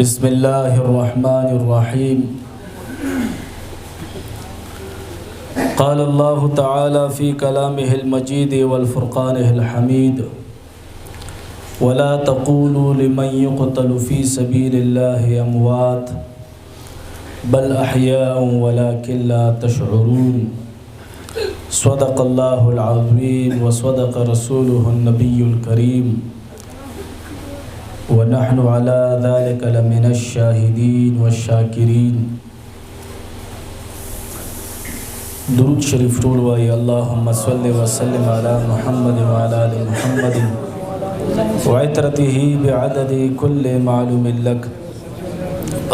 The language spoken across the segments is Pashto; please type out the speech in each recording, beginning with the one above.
بسم الله الرحمن الرحيم. قال الله تعالى في كلامه المجيد والفرقانه الحميد: ولا تقولوا لمن يقتل في سبيل الله أموات بل أحياء ولكن لا تشعرون. صدق الله العظيم وصدق رسوله النبي الكريم ونحن على ذلك لمن الشاهدين والشاكرين. درود شریف ټول وایي: اللهم صل وسلم على محمد وعلى آل محمد وعترته بعدد كل معلوم لك.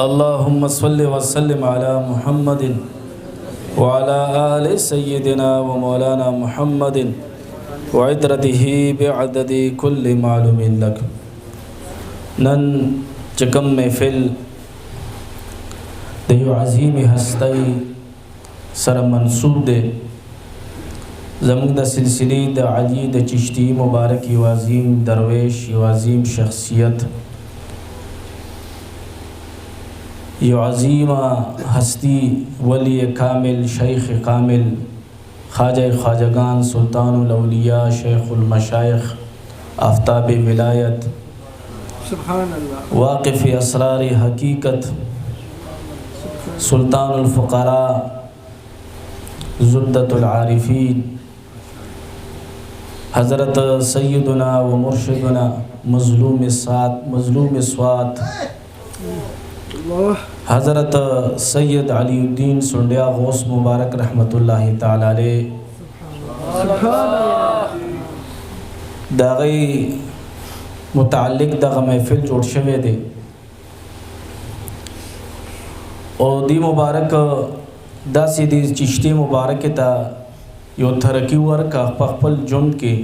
اللهم صل وسلم على محمد وعلى آل سيدنا ومولانا محمد وعترته بعدد كل معلوم لك. نن چکم محفل د یو عظیم هستی سره منسوب دی. زموږ د سلسلې د علي د چشتی مبارک یو عظیم درویش، یو عظیم شخصیت، یو عظیم ہستی، ولی کامل، شیخ کامل، خواجہ خواجگان، سلطان الاولیاء، شیخ المشایخ، آفتاب ولایت، واقف اسرار حقیقت، سلطان الفقراء، زبدۃ العارفین، حضرت سیدنا و مرشدنا مظلوم سوات حضرت سید علی الدین سنڈیا غوث مبارک رحمت اللہ تعالی علیہ داغی متعلق دغه محفل جوړ شوی دی او دی مبارک داسې دی چشتی مبارک ته یو ترقی ورکا په خپل ژوند کې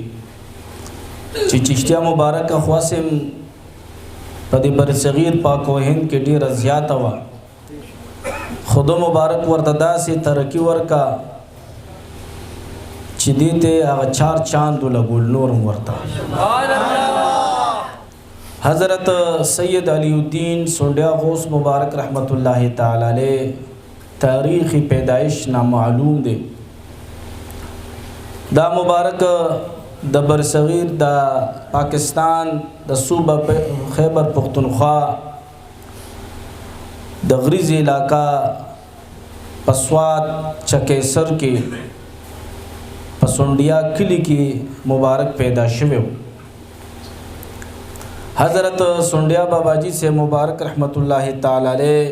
چې چشتیا مبارک خواسم په دې برصغیر پاک و هند کې ډیره زیاته وه، خدا مبارک ورته داسې ترقی ورکا چې دې ته هغه چار چاند ولګول نور ورته. حضرت سید علی الدین سنڈیا غوث مبارک رحمت اللہ تعالی علیہ تاریخ پیدائش نامعلوم دے. دا مبارک د برصغیر دا پاکستان د صوبہ خیبر پختونخوا د غریز علاقہ پسوات چکیسر کے پسنڈیا کلی کی مبارک پیدا شوے. حضرت سنڈیا بابا جی سے مبارک رحمت اللہ تعالی علیہ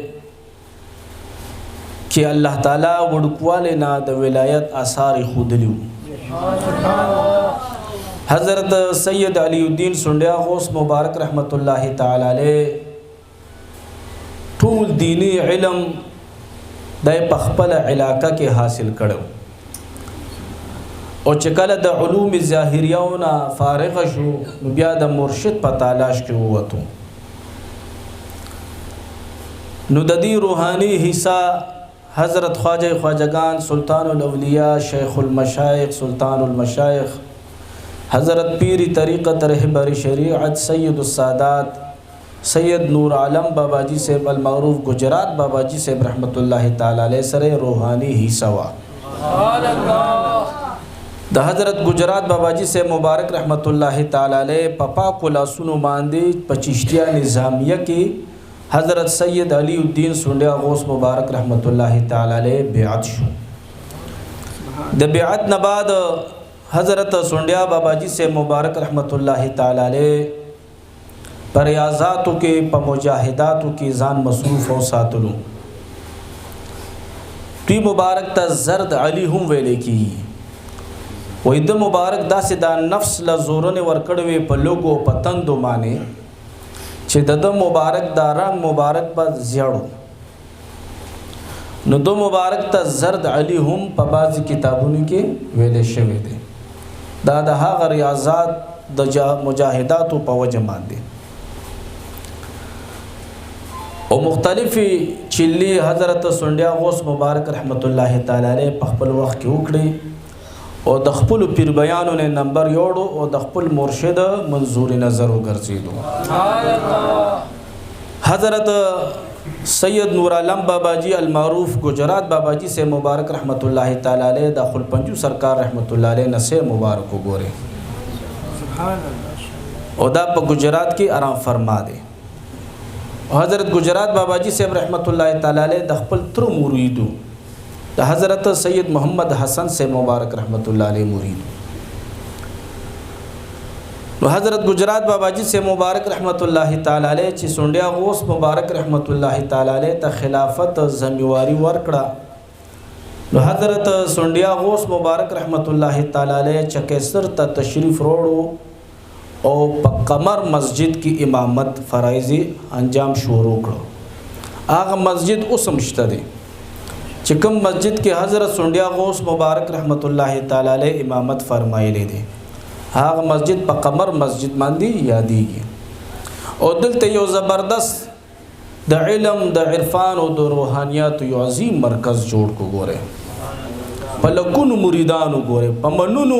کہ اللہ تعالیٰ وڑکوالے نا د ولایت آثار خودلیو. حضرت سید علی الدین سنڈیا غوث مبارک رحمت اللہ تعالی علیہ ټول دینی علم دای پخپل علاقہ کے حاصل کړو او چې کله د علوم ظاهریونه فارغ شو نو بیا د مرشد په تلاش کې ووتو. نو د دې روحانی حصہ حضرت خواجہ خواجگان، سلطان الاولیاء، شیخ المشایخ، سلطان المشایخ، حضرت پیری طریقت رہبر شریعت سید السادات سید نور عالم بابا جی سے المعروف گجرات بابا جی سے رحمت اللہ تعالی علیہ سر روحانی حصہ وا. د حضرت گجرات بابا جی سے مبارک رحمت اللہ تعالی علیہ پپا کو لاسونو باندې په چشتیا نظامیہ کې حضرت سید علی الدین سنڈیا غوث مبارک رحمت اللہ تعالی علیہ بیعت شو. د بیعت نه بعد حضرت سنڈیا بابا جی سے مبارک رحمت اللہ تعالی علیہ پر ریاضاتو کې په مجاهداتو کې ځان مصروف او ساتلو. دوی مبارک ته زرد علی هم ویلې کی وای د مبارک داسې دا نفس له زورونه ورکړوي په لوګو په تندو باندې چې د مبارک دا رنگ مبارک په زیړو. نو د مبارک ته زرد علی هم په بعضی کتابونو کې ویلې شوی دی. دا د هغه ریاضات د مجاهداتو په وجه باندې او مختلفی چلی حضرت سنڈیا غوث مبارک رحمت اللہ تعالی علیہ په خپل وخت کې وکړي او د خپل پیر بیانو نه نمبر یوړو او د خپل مرشد منظور نظر وګرځیدو. حضرت سید نور عالم بابا جی المعروف گجرات بابا جی سے مبارک رحمت اللہ تعالی علیہ دا خل پنجو سرکار رحمت اللہ علیہ نسے مبارک کو گورے او دا پا گجرات کی آرام فرما دے. حضرت گجرات بابا جی سے رحمت اللہ تعالی علیہ دا خپل تر مریدو دا حضرت سید محمد حسن سے مبارک رحمت اللہ علیہ مریدو. حضرت گجرات بابا جی سے مبارک رحمت اللہ تعالی علیہ چی سنڈیا غوث مبارک رحمت اللہ تعالی علیہ تا خلافت ذمہواری ورکڑا. حضرت سنڈیا غوث مبارک رحمت اللہ تعالی علیہ چکیسر تا تشریف روڑو او پا قمر مسجد کی امامت فرائضی انجام شروع کرو. آغا مسجد اسمشتا دے چکم مسجد کے حضرت سنڈیا غوث مبارک رحمت اللہ تعالی علیہ امامت فرمائی لے دے آغا مسجد پا قمر مسجد ماندی یادی گی. او دلتے یو زبردست دا علم دا عرفان و دا روحانیات یو عظیم مرکز جوڑ کو گورے پا لکونو مریدانو گورے پا منونو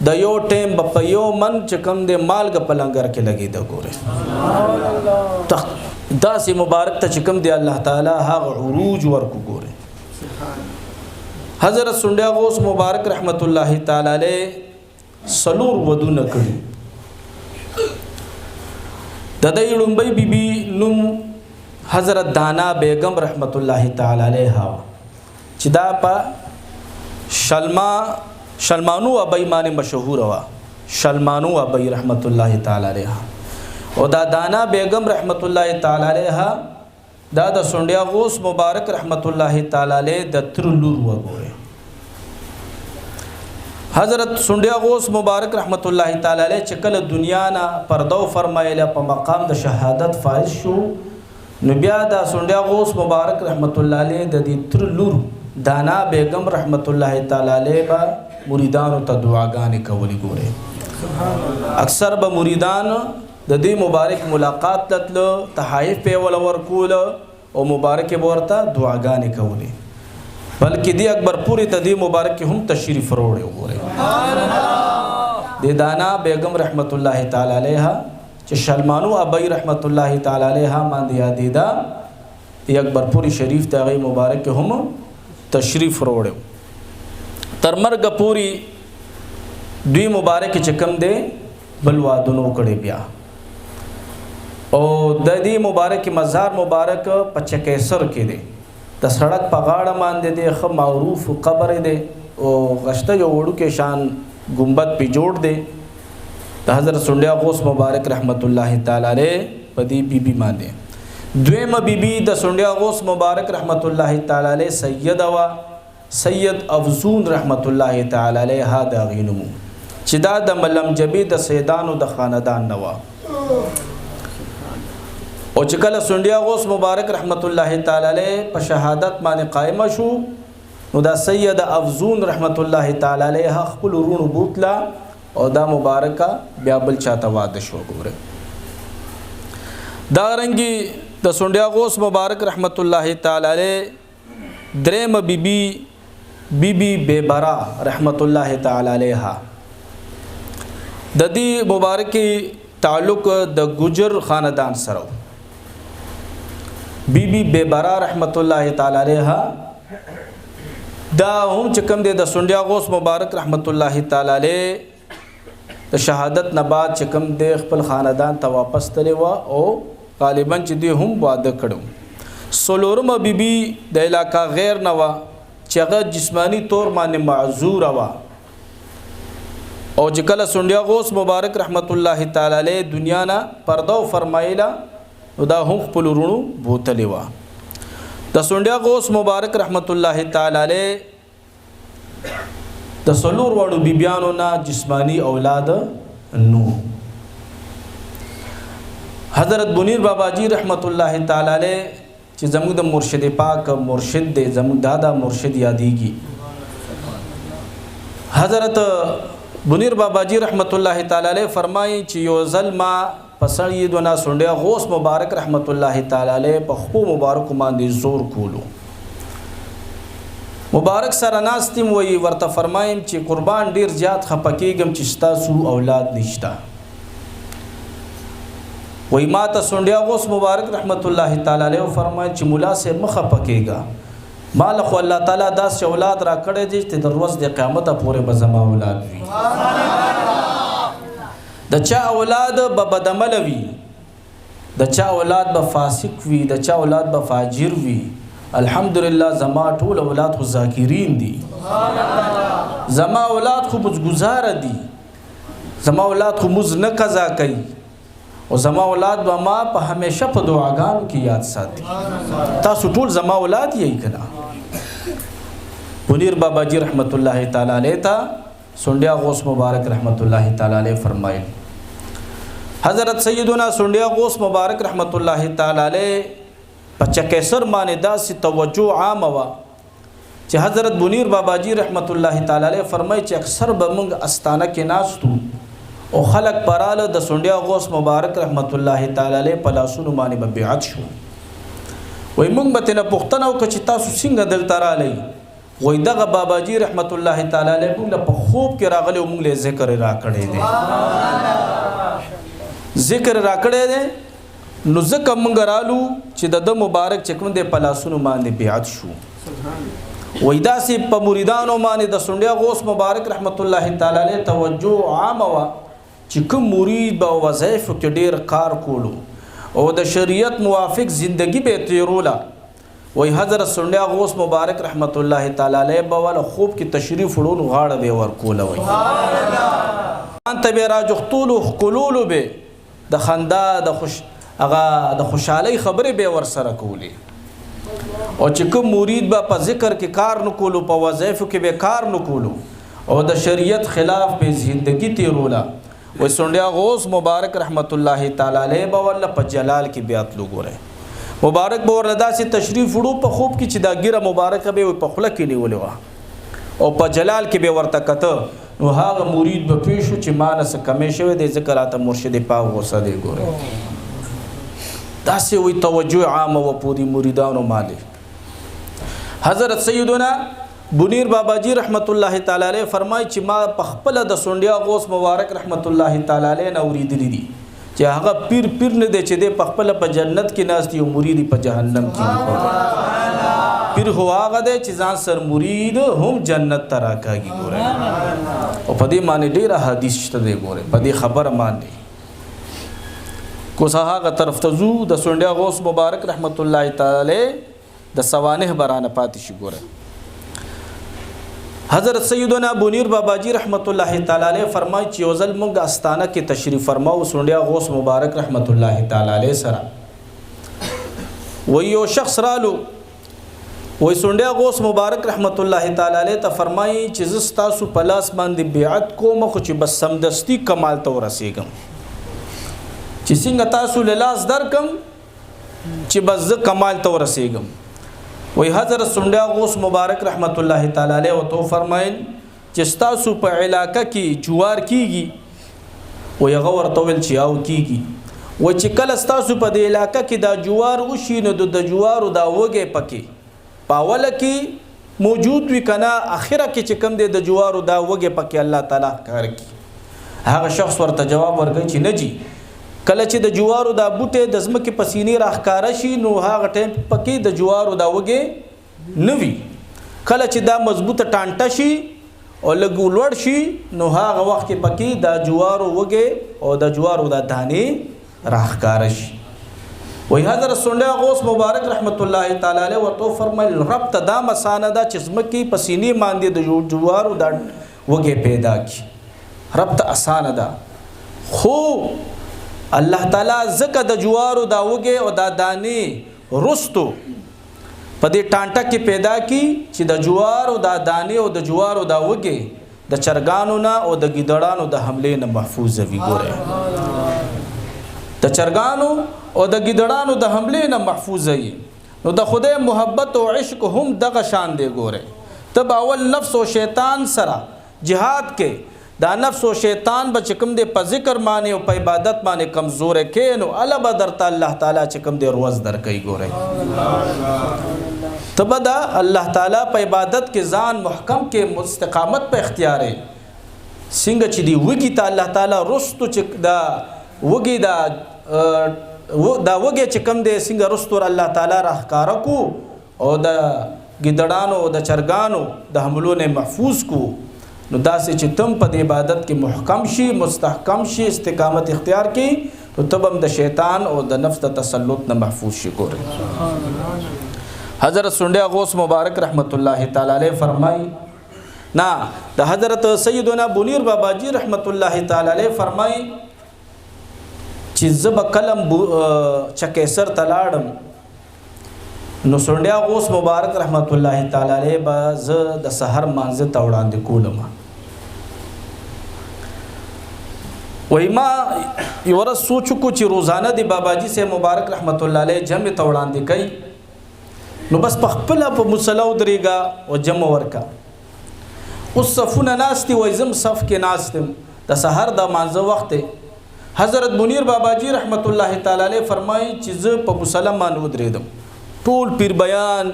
دا یو ٹیم با یو من چکم دے مال گا پلنگر کے لگی دا گورے دا سی مبارک تا چکم دے اللہ تعالی ہاگ عروج ورکو گورے. حضرت سنڈیا غوث مبارک رحمت اللہ تعالی علیہ سلور ودو نکڑی. ددائی رنبی بی بی نم حضرت دانا بیگم رحمت اللہ تعالی علیہ چدا پا شلمانو ابی مانے مشہور ہوا شلمانو ابی رحمت اللہ تعالی علیہ. و دا دانا بیگم رحمت اللہ تعالی علیہ دا سنڈیا غوث مبارک رحمت اللہ تعالی علیہ دا ترلور وگوئے. حضرت سنڈیا غوث مبارک رحمت اللہ تعالی علیہ چکل دنیا نا پردو فرمائے پا مقام دا شہادت فائز شو نبیا دا سنڈیا غوث مبارک رحمت اللہ علیہ دا دی ترلور دانا بیگم رحمت اللہ تعالی علیہ با مریدانو تا دعاگانے کولی گورے. اکثر با مریدان دا دی مبارک ملاقات لطلو تحائف پہ ورکول او مبارک بورتا دعاگانے کولی بلکہ دی اکبر پوری تا دی مبارک کی ہم تشریف روڑے گورے. دی دانا بیگم رحمت اللہ تعالی علیہ چی شلمانو ابی رحمت اللہ تعالی علیہ مان دیا دیدا دی اکبر پوری شریف تا غی مبارک کی ہم تشریف روڑے. ترمرگ پوری دوی مبارک چکم دے بلوادنو کڑے بیا او دی مبارک مزار مبارک پچکیسر کے دے دا سڑک پا غاڑا مان دے دے خب معروف قبر دے او غشتہ جو وڑو کے شان گنبت پی جوڑ دے دا حضرت سنڈیا غوث مبارک رحمت اللہ تعالی علیہ پا دی بی بی مان دے. دویم بی بی دا سنڈیا غوث مبارک رحمت اللہ تعالی علیہ سید افزون رحمت اللہ تعالی علیہ دا غینمو چدا دا ملم جبی دا سیدانو دا خاندان نوا او چکل سنڈیا غوث مبارک رحمت اللہ تعالی علیہ پا شہادت مانے قائمہ شو نو دا سید افزون رحمت اللہ تعالی علیہ خپل رون بوتلا او دا مبارکہ بیابل چاہتا وادش ہو گورے. دا رنگی دا سنڈیا غوث مبارک رحمت اللہ تعالی علیہ درم بی بی بے برا رحمت اللہ تعالی علیہ دا دی مبارکی تعلق دا گجر خاندان سرو. بی بی بے برا رحمت اللہ تعالی علیہ دا ہم چکم دے دا سنڈیا غوث مبارک رحمت اللہ تعالی علیہ دا شہادت نباد چکم دے خپل خاندان تا واپس تلے وا او غالباً چی دی ہم وعدہ کڑو. سلورم بی بی دا علاقہ غیر نوا چگہ جسمانی طور مانے معذور ہوا او جکل سنڈیا غوث مبارک رحمت اللہ تعالی علیہ دنیا نا پردو فرمائیلا دا ہم خپل رونو بوتلی وا. دا سنڈیا غوث مبارک رحمت اللہ تعالی علیہ دا سلور وڑو بیبیانو نا جسمانی اولاد نو. حضرت بنیر بابا جی رحمت اللہ تعالی علیہ چی زمود مرشد پاک مرشد دے زمود دادا مرشد یادی گی. حضرت بنیر بابا جی رحمت اللہ تعالی علیہ فرمائی چی یو ظلمہ پسندیدونا سنڈیا غوث مبارک رحمت اللہ تعالی علیہ پا خپو مبارک ماندی زور کولو. مبارک سرناستیم وی ورطا فرمائیم چی قربان دیر زیاد خپکیگم چی ستاسو اولاد نشتا وای ما ته سونډیا غوث مبارک رحمت الله تعالی علیه فرمایي چې مولا سے مخه پکېګا مال خو الله تعالی داس اولاد را کړی دي چې د ورځ د قیامت پورې به زما اولاد وي د چا اولاد به بدعمل وي د چا اولاد به فاسق وي د چا اولاد به فاجر وي الحمدلله زما ټول اولاد خو ذاکرین دي زما اولاد خو مزګزار دي زما اولاد خو مز نه قضا کوي او زما اولاد به ما په همیشه په دعاګانو کې یاد ساتي تاسو ټول زما اولاد یې کنا منیر بابا جی رحمت الله تعالی علیه تا سونډیا غوث مبارک رحمت الله تعالی علیه فرمایل حضرت سیدنا سونډیا غوث مبارک رحمت الله تعالی علیه په چکیسر باندې داسې توجه عام وا چې حضرت منیر بابا جی رحمت الله تعالی علیه فرمایي چې اکثر به موږ استانه کې ناستو او خلق پراله د سونډیا غوث مبارک رحمت الله تعالی علیه په لاسونو باندې بیعت شو وای موږ به تنه پښتنه او چې تاسو څنګه دلته رالی وای دغه بابا جی رحمت الله تعالی علیه موږ په خوب کې راغلی او موږ له ذکر را کړی دی ذکر را کړی دی نو ځکه موږ رالو چې د مبارک چې کوم دی په لاسونو باندې بیعت شو وای داسې په مریدانو باندې د سونډیا غوث مبارک رحمت الله تعالی علیه توجه عام وا چې کوم مرید به وظایفو کې ډیر کار کولو او د شریعت موافق زندگی به تیرولا وای حضرت سونډیا غوث مبارک رحمت الله تعالی علیه بوال خوب کې تشریف وړو غاړه به ور کوله وای انت به راجختول خلول به د خندا د خوش هغه د خوشحالي خبره به ور سره کولی او چې کوم مرید به په ذکر کې کار نکولو په وظایفو کې به کار نکولو او د شریعت خلاف به زندگی تیرولا و سونډیا غوث مبارک رحمت الله تعالی علیه بوله په جلال کې بیات لګوره مبارک به وردا سي تشریف وړو په خوب کې چې دا ګیره مبارک به په خله کې نیولې و او په جلال کې به ورته کته نو هغه مرید به پیښو چې مانس کمې شوی د ذکرات مرشد پاک غوسه دی ګوره داسې وي توجه عام او پوری مریدانو مالي حضرت سیدنا منیر بابا جی رحمت الله تعالی علیه فرمای چې ما په خپل د سونډیا غوث مبارک رحمت الله تعالی علیه اوریدلی دي چې هغه پیر نه دی چې د په خپل په جنت کې ناست یو مرید په جهنم کې پیر هو هغه دی چې ځان سر مرید هم جنت ته راکاږي ګوره او په دې معنی ډیره حدیث شته دی ګوره په دې خبر معنی کو هغه طرف ته زو د سونډیا غوث مبارک رحمت الله تعالی د سوانح برانه پاتې شي ګوره حضرت سیدنا منیر بابا جی رحمت الله تعالی علیه فرمایي چې یو ځل موږ استانه کې تشریف فرماو سونډیا غوث مبارک رحمت الله تعالی علیه سره و یو شخص رالو و سونډیا غوث مبارک رحمت الله تعالی علیه ته فرمایي چې زستا سو پلاس باندې بیعت کوم خو چې بس سمدستی کمال ته ورسېږم چې څنګه تاسو لاس درکم چې بس ز کمال ته ورسېږم وی حضرت سونډیا غوث مبارک رحمت الله تعالی علیه او تو فرمایل چې تاسو په علاقه کې جوار کیږي و یغه ورته ول چې او کیږي و چې کله تاسو په دې علاقه کې دا جوار وشي نو د جوارو دا وګه پکې پاول کې موجود وی کنه اخره کې چې کم د جوارو دا وګه پکې الله تعالی کار کوي هغه شخص ورته جواب ورکړي چې نه جی کله چې د جوارو دا بوټه د زمکه پسینې راخکاره شي نو هغه ټیم پکې د جوارو دا وګه نوي کله چې دا مضبوطه ټانټه شي او لګولړ شي نو هغه وخت کې پکې دا جوارو وګه او د جوارو دا دانه راخکاره شي وی حضرت سونډیا غوث مبارک رحمت الله تعالی علیه او تو فرمایل رب ته دا مسانه دا چې زمکه پسینې باندې د جوارو دا وګه پیدا کی رب ته اسانه ده خو الله تعالی زکه د جوارو دا وګه او دا دانی رستو په دې ټانټه کې پیدا کی چې د جوارو دا دانی او د جوارو دا وګه د چرګانو نه او د ګیدړانو د حمله نه محفوظ وي ګوره د چرګانو او د ګیدړانو د حمله نه محفوظ وي نو د خدای محبت او عشق هم دغه شان دی ګوره تب اول نفس او شیطان سره جهاد کې دا نفس او شیطان به چکم دے په ذکر معنی او په عبادت معنی کمزور کې نو الله بدرته الله تعالی چکم دے روز در کوي ګورئ تبدا الله تعالی په عبادت کې ځان محکم کې مستقامت په اختیار څنګه چې دی وګی ته الله تعالی رستو چې دا وګی دا وګه چې کم دی څنګه رستور الله تعالی راهکاره کو او د ګیدړانو او د چرګانو د حملو نه محفوظ کو نو داسې چې تم په عبادت کې محکم شي مستحکم شي استقامت اختیار کی نو تب هم د شیطان او د نفس د تسلط نه محفوظ شي ګورئ حضرت سنډیا غوث مبارک رحمت الله تعالی علیہ فرمای نا د حضرت سیدنا بنیر بابا جی رحمت الله تعالی علیہ فرمای چې زب کلم چکیسر تلاړم نو سنډیا غوث مبارک رحمت الله تعالی علیہ با ز د سحر مانزه ته وړاندې کولم وای ما یو ورځ سوچ کو چې روزانه دی بابا جی سے مبارک رحمت الله علیہ جمع ته وړاندې کوي نو بس په خپل په مصلا ودرېګا او جمع ورکا اوس صفونه ناشتي وای زم صف کې ناشتم د سحر د مانزه وخت حضرت منیر بابا جی رحمت الله تعالی علیہ فرمایي چې زه په مصلا باندې ودرېدم ټول پیر بیان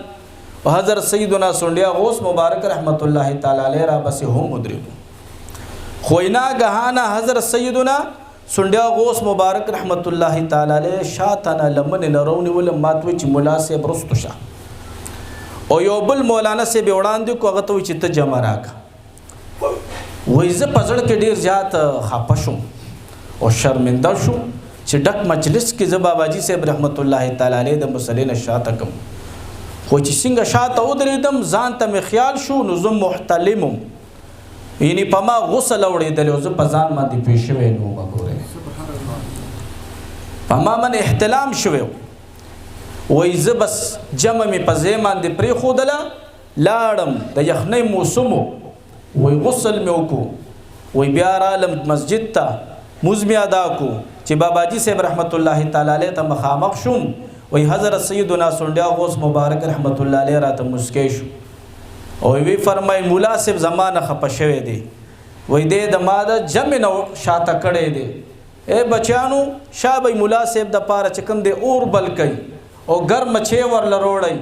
او حضرت سیدنا سنډیا غوث مبارک رحمت الله تعالی علیہ را بس هم ودرېدو خوینا غهانا حضرت سیدنا سنډیا غوث مبارک رحمت الله تعالی علیہ شاتنا لمن لرونی ول ماتوي چې مولا سے برستو شه او یو بل مولانا سے به وړاندې کو هغه ته چې ته جمع راک وای زه پزړ کې ډیر زیات خپه شوم او شرمنده شوم چې ډک مجلس کې ز بابا جی صاحب رحمت الله تعالی علیہ د مسلې نشاته کوم خو چې څنګه شاته ودرېدم ځان ته مې خیال شو نو زه محتلمم یعنی په ما غسل اورېدل او زه په ځان باندې پېښ شوی نو وګورئ په ما من احتلام شوی وای زه بس جمع می په ځای باندې پرې خودله لاړم د یخنۍ موسم وای غسل مې وکړو وای بیا رالم مسجد ته مونځ مې ادا کو چې بابا جی صاحب رحمت الله تعالی علیہ ته مخامخ شوم وای حضرت سیدنا سنډیا غوث مبارک رحمت الله علیہ راته مسکی شو او وی فرمای مولا صاحب زمانه خپه شوی دی وای دې د ماده جمع نو شاته کړي دی اے بچانو شابه مولا صاحب د پاره چکم دی اور بل کوي او ګرم چي ور لروړی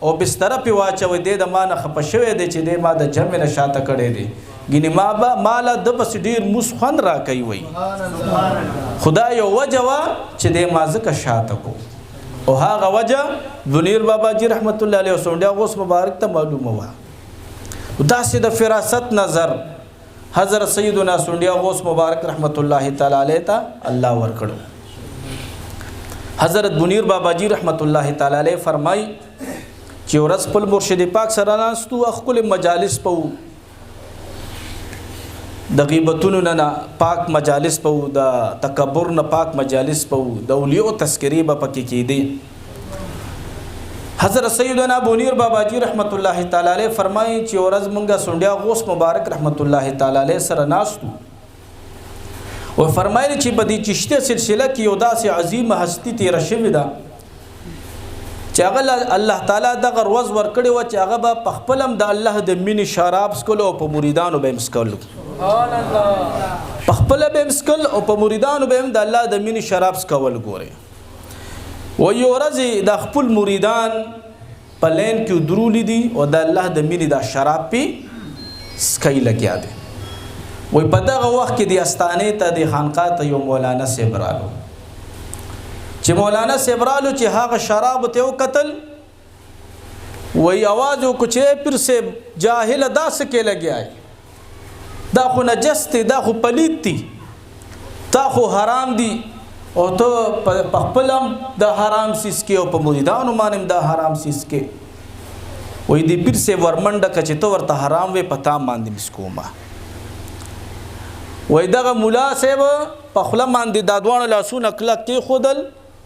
او بستر په واچوي د مانه خپه شوی دی چې د ما د جمع نه شاته کړي دی ګینه ما با مال د بس ډیر مسخن را کوي وای خدای یو وجوا چې د ما زکه شاته کو او هغه وجه منیر بابا جی رحمت الله علیه سنډیا غوث مبارک ته معلومه و داسې د فراست نظر حضرت سیدنا سنډیا غوث مبارک رحمت الله تعالی علیه ته الله ورکړو حضرت منیر بابا جی رحمت الله تعالی علیہ فرمای چې ورځ خپل مرشد پاک سره ناستو خپل مجالس په د غیبتونو نه پاک مجالس په د تکبر نه پاک مجالس په د اولیاء تذکری به پکې کېدی حضرت سیدنا منیر بابا جی رحمت الله تعالی علیہ فرمای چې ورځ مونږه سنډیا غوث مبارک رحمت الله تعالی علیہ سره ناستو و فرمایلی چې په دې چشته سلسله کې یو داسې عظیم هستی تیر شوی دا چې هغه الله تعالی دغه ورځ ورکړي و چې هغه په خپلم د الله د مینې شراب سکلو او په مریدانو به مسکل سبحان الله په خپل به مسکل او په مریدانو به د الله د مینې شراب سکول ګوري و یو ورځ د خپل مریدان په لین کې درولې دي او د الله د مینې د شراب په سکای لګیا دي وای په دغه وخت کې د استانې ته د خانقاه ته یو مولانا سیبرالو چې مولانا سیبرالو چې هغه شراب ته وکتل وای आवाज وکړي پیر سے جاهل داس کې لګیای دا خو نجس دی دا خو پلید دی تا خو حرام دی او ته په خپلم د حرام سیس کې او په مریدانو باندې د حرام سیس کې وای دی پیر سے ورمنډه کچې ته ورته حرام وې پتا باندې مسکوما وای دغه مولا صاحب په خپل باندې د دوه لاسونه کلک کې خودل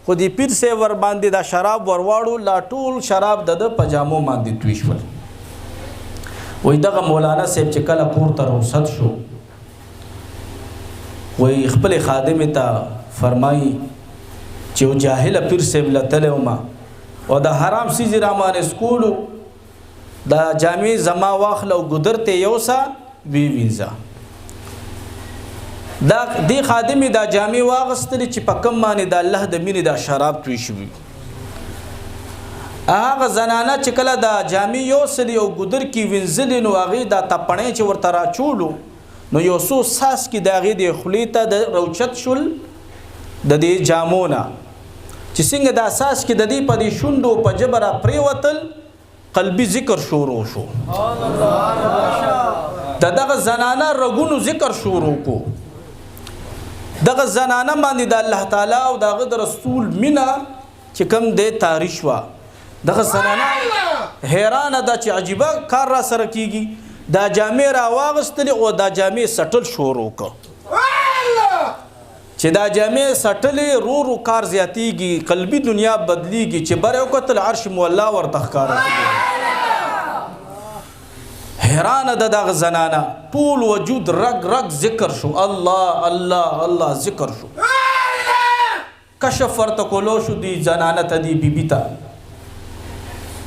خو دی پیر سے ور باندې دا شراب ورواړو لا ټول شراب د پجامو باندې تویشول وای دغه مولانا صاحب چې کله کور ته رخصت شو وای خپل خادم ته فرمایي چې جاهل پیر صاحب لته ما او د حرام سیز رامان اسکولو دا جامع زما واخلو ګدرته یوسا وی وینځه دا دی خادم دا جامع واغستل چې پکم باندې د الله د مینې دا شراب توی شوی هغه زنانه چې کله دا جامع یوسلی او ګدر کې وینځل نو هغه دا تپړې چې ورته راچولو نو یو سو ساس کې دا غي د خلیته د روچت شول د دې جامونه چې څنګه د اساس کې د دې په دې شوندو په جبره پریوتل قلبي ذکر شروع شو دغه زنانه رګونو ذکر شروع کو دغه زنانه باندې د الله تعالی او دغه د رسول مینا چې کوم د تاریخ وا دغه زنانه حیران ده چې عجیبه کار را سره کیږي دا جامې را واغستلې او دا جامې سټل شروع کو چې دا جامې سټلې رو کار زیاتیږي قلبي دنیا بدلیږي چې بر یو کتل عرش مولا ورته ښکارا حیران ده دغه زنانه ټول وجود رګ رګ ذکر شو الله الله الله ذکر شو کشف ورته کولو شو دی زنانه ته دی بیبي ته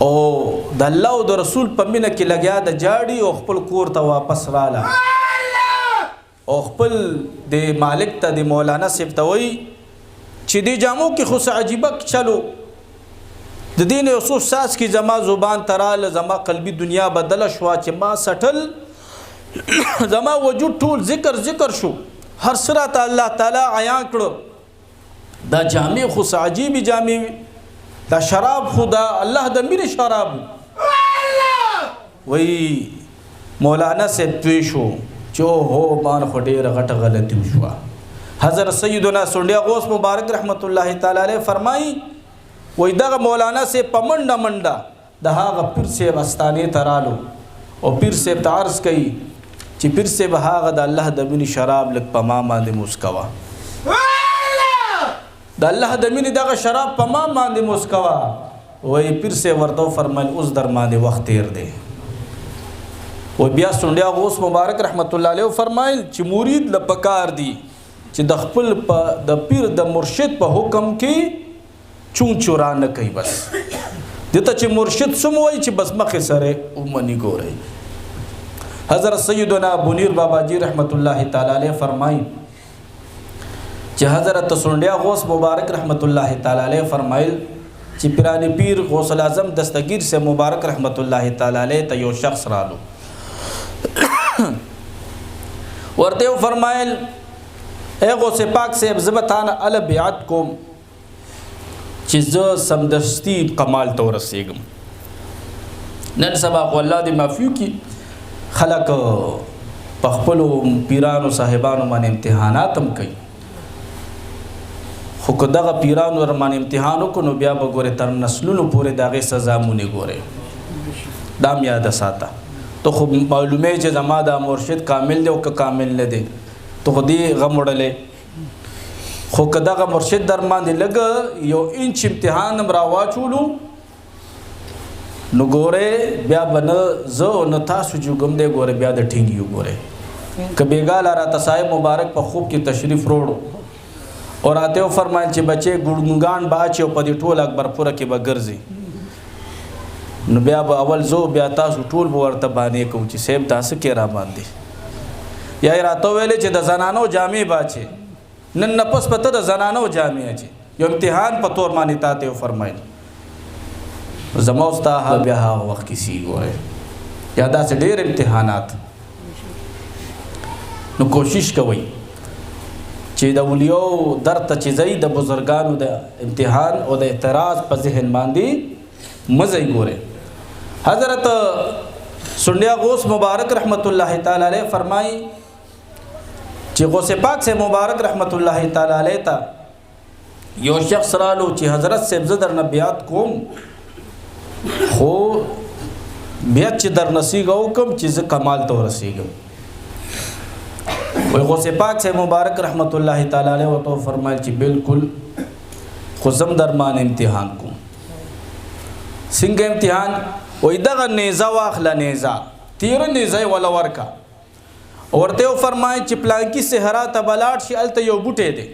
او د الله او د رسول په مینه کې لګیا د جاړي او خپل کور ته واپس رااله او خپل د مالک ته د مولانا صاحب ته وایي چې د جامو کې خو عجیبه چلو د دین یو څو ساس کې زما زبان تراله زما قلبي دنیا بدله شو چې ما سټل زما وجود ټول ذکر شو هر سره ته الله تعالی عیان کړو دا جامې خو عجیبه جامې دا شراب خدا الله د مینې شراب وای مولانا سے توی شو جو هو مان خډیر غټ غلطی وشو حضرت سیدنا سنډیا غوث مبارک رحمت الله تعالی علیہ فرمای وای دغه مولانا سے پمنډه منډه د هغه پیر سے واستانه ترالو او پیر سے عرض کئ چې پیر سے هغه د الله د مینې شراب لک پما باندې مسکوا د الله د مینې دغه شراب په ما باندې مسکوا وای پیر سے ورته فرمایل اوس در باندې وخت تیر دی او بیا سنډیا غوث مبارک رحمت الله علیه فرمایل چې مرید لپکار دی چې د خپل د پیر د مرشد په حکم کې چون چورا نه کوي بس دته چې مرشد سم وای چې بس مخه سره ومني ګوري حضرت سیدنا بنیر بابا جی رحمت الله تعالی علیه فرمایي چې حضرت سنډیا غوث مبارک رحمت الله تعالی علیہ فرمایل چې پیرانی پیر غوث الاعظم دستگیر سے مبارک رحمت الله تعالی علیہ ته یو شخص رالو ورته فرمایل اے غوث پاک سے زبتان ال بیعت کوم چې زه سمدستی کمال تو رسیږم نن سبا الله دې معفو کی خلق په خپل پیرانو صاحبانو باندې امتحانات هم کوي خو که دغه پیرانو ورمان امتحان وکړو نو بیا به ګورې تر نسلونو پورې د هغې سزا مونې ګورې دا م یاده ساته ته خو معلومې چې زما دا مرشد کامل دی او که کامل نه دی ته خو دې غم وړلی خو که دغه مرشد در باندې لږ یو انچ امتحان هم راواچولو نو ګورې بیا به نه زه او نه تاسو جوګم دی ګورې بیا د ټینګ یو ګورې که بېګاله راته صاحب مبارک په خوب کې تشریف روړو اور آتے ہو فرمائیں چې بچے ګړنګان باچ او په دې ټول اکبرپوره کې به ګرځي نو بیا به اول زو بیا تاسو ټول به ورته باندې کوم چې صاحب تاسو کې را باندې یا راته ویلې چې د زنانو جامې باچې نن نفس پته د زنانو جامې اچي یو امتحان په تور باندې تاته فرمایل زما استاد بیا هغه وخت کې سی ګوره یا داسې ډېر امتحانات نو کوشش کوئ چې د اولیاء درته چې ځای د بزرګانو د امتحان او د اعتراض په ذهن باندې مزه ګوره حضرت سنډیا غوث مبارک رحمت الله تعالی علیہ فرمای چې غوث پاک سے مبارک رحمت الله تعالی علیہ تا یو شخص رالو چې حضرت سے در نبیات کوم خو بیا چې در نصیږه کوم چې ز کمال ته رسیږم وی غوث پاک سے مبارک رحمت اللہ تعالی علیہ و تو فرمائل چی بالکل خزم درمان امتحان کو سنگ امتحان وی دغا نیزا واخلا نیزا تیر نیزا والا ورکا ورته فرمائل چی پلانکی سے حرا تبلاٹ شی علتا یو بوٹے دے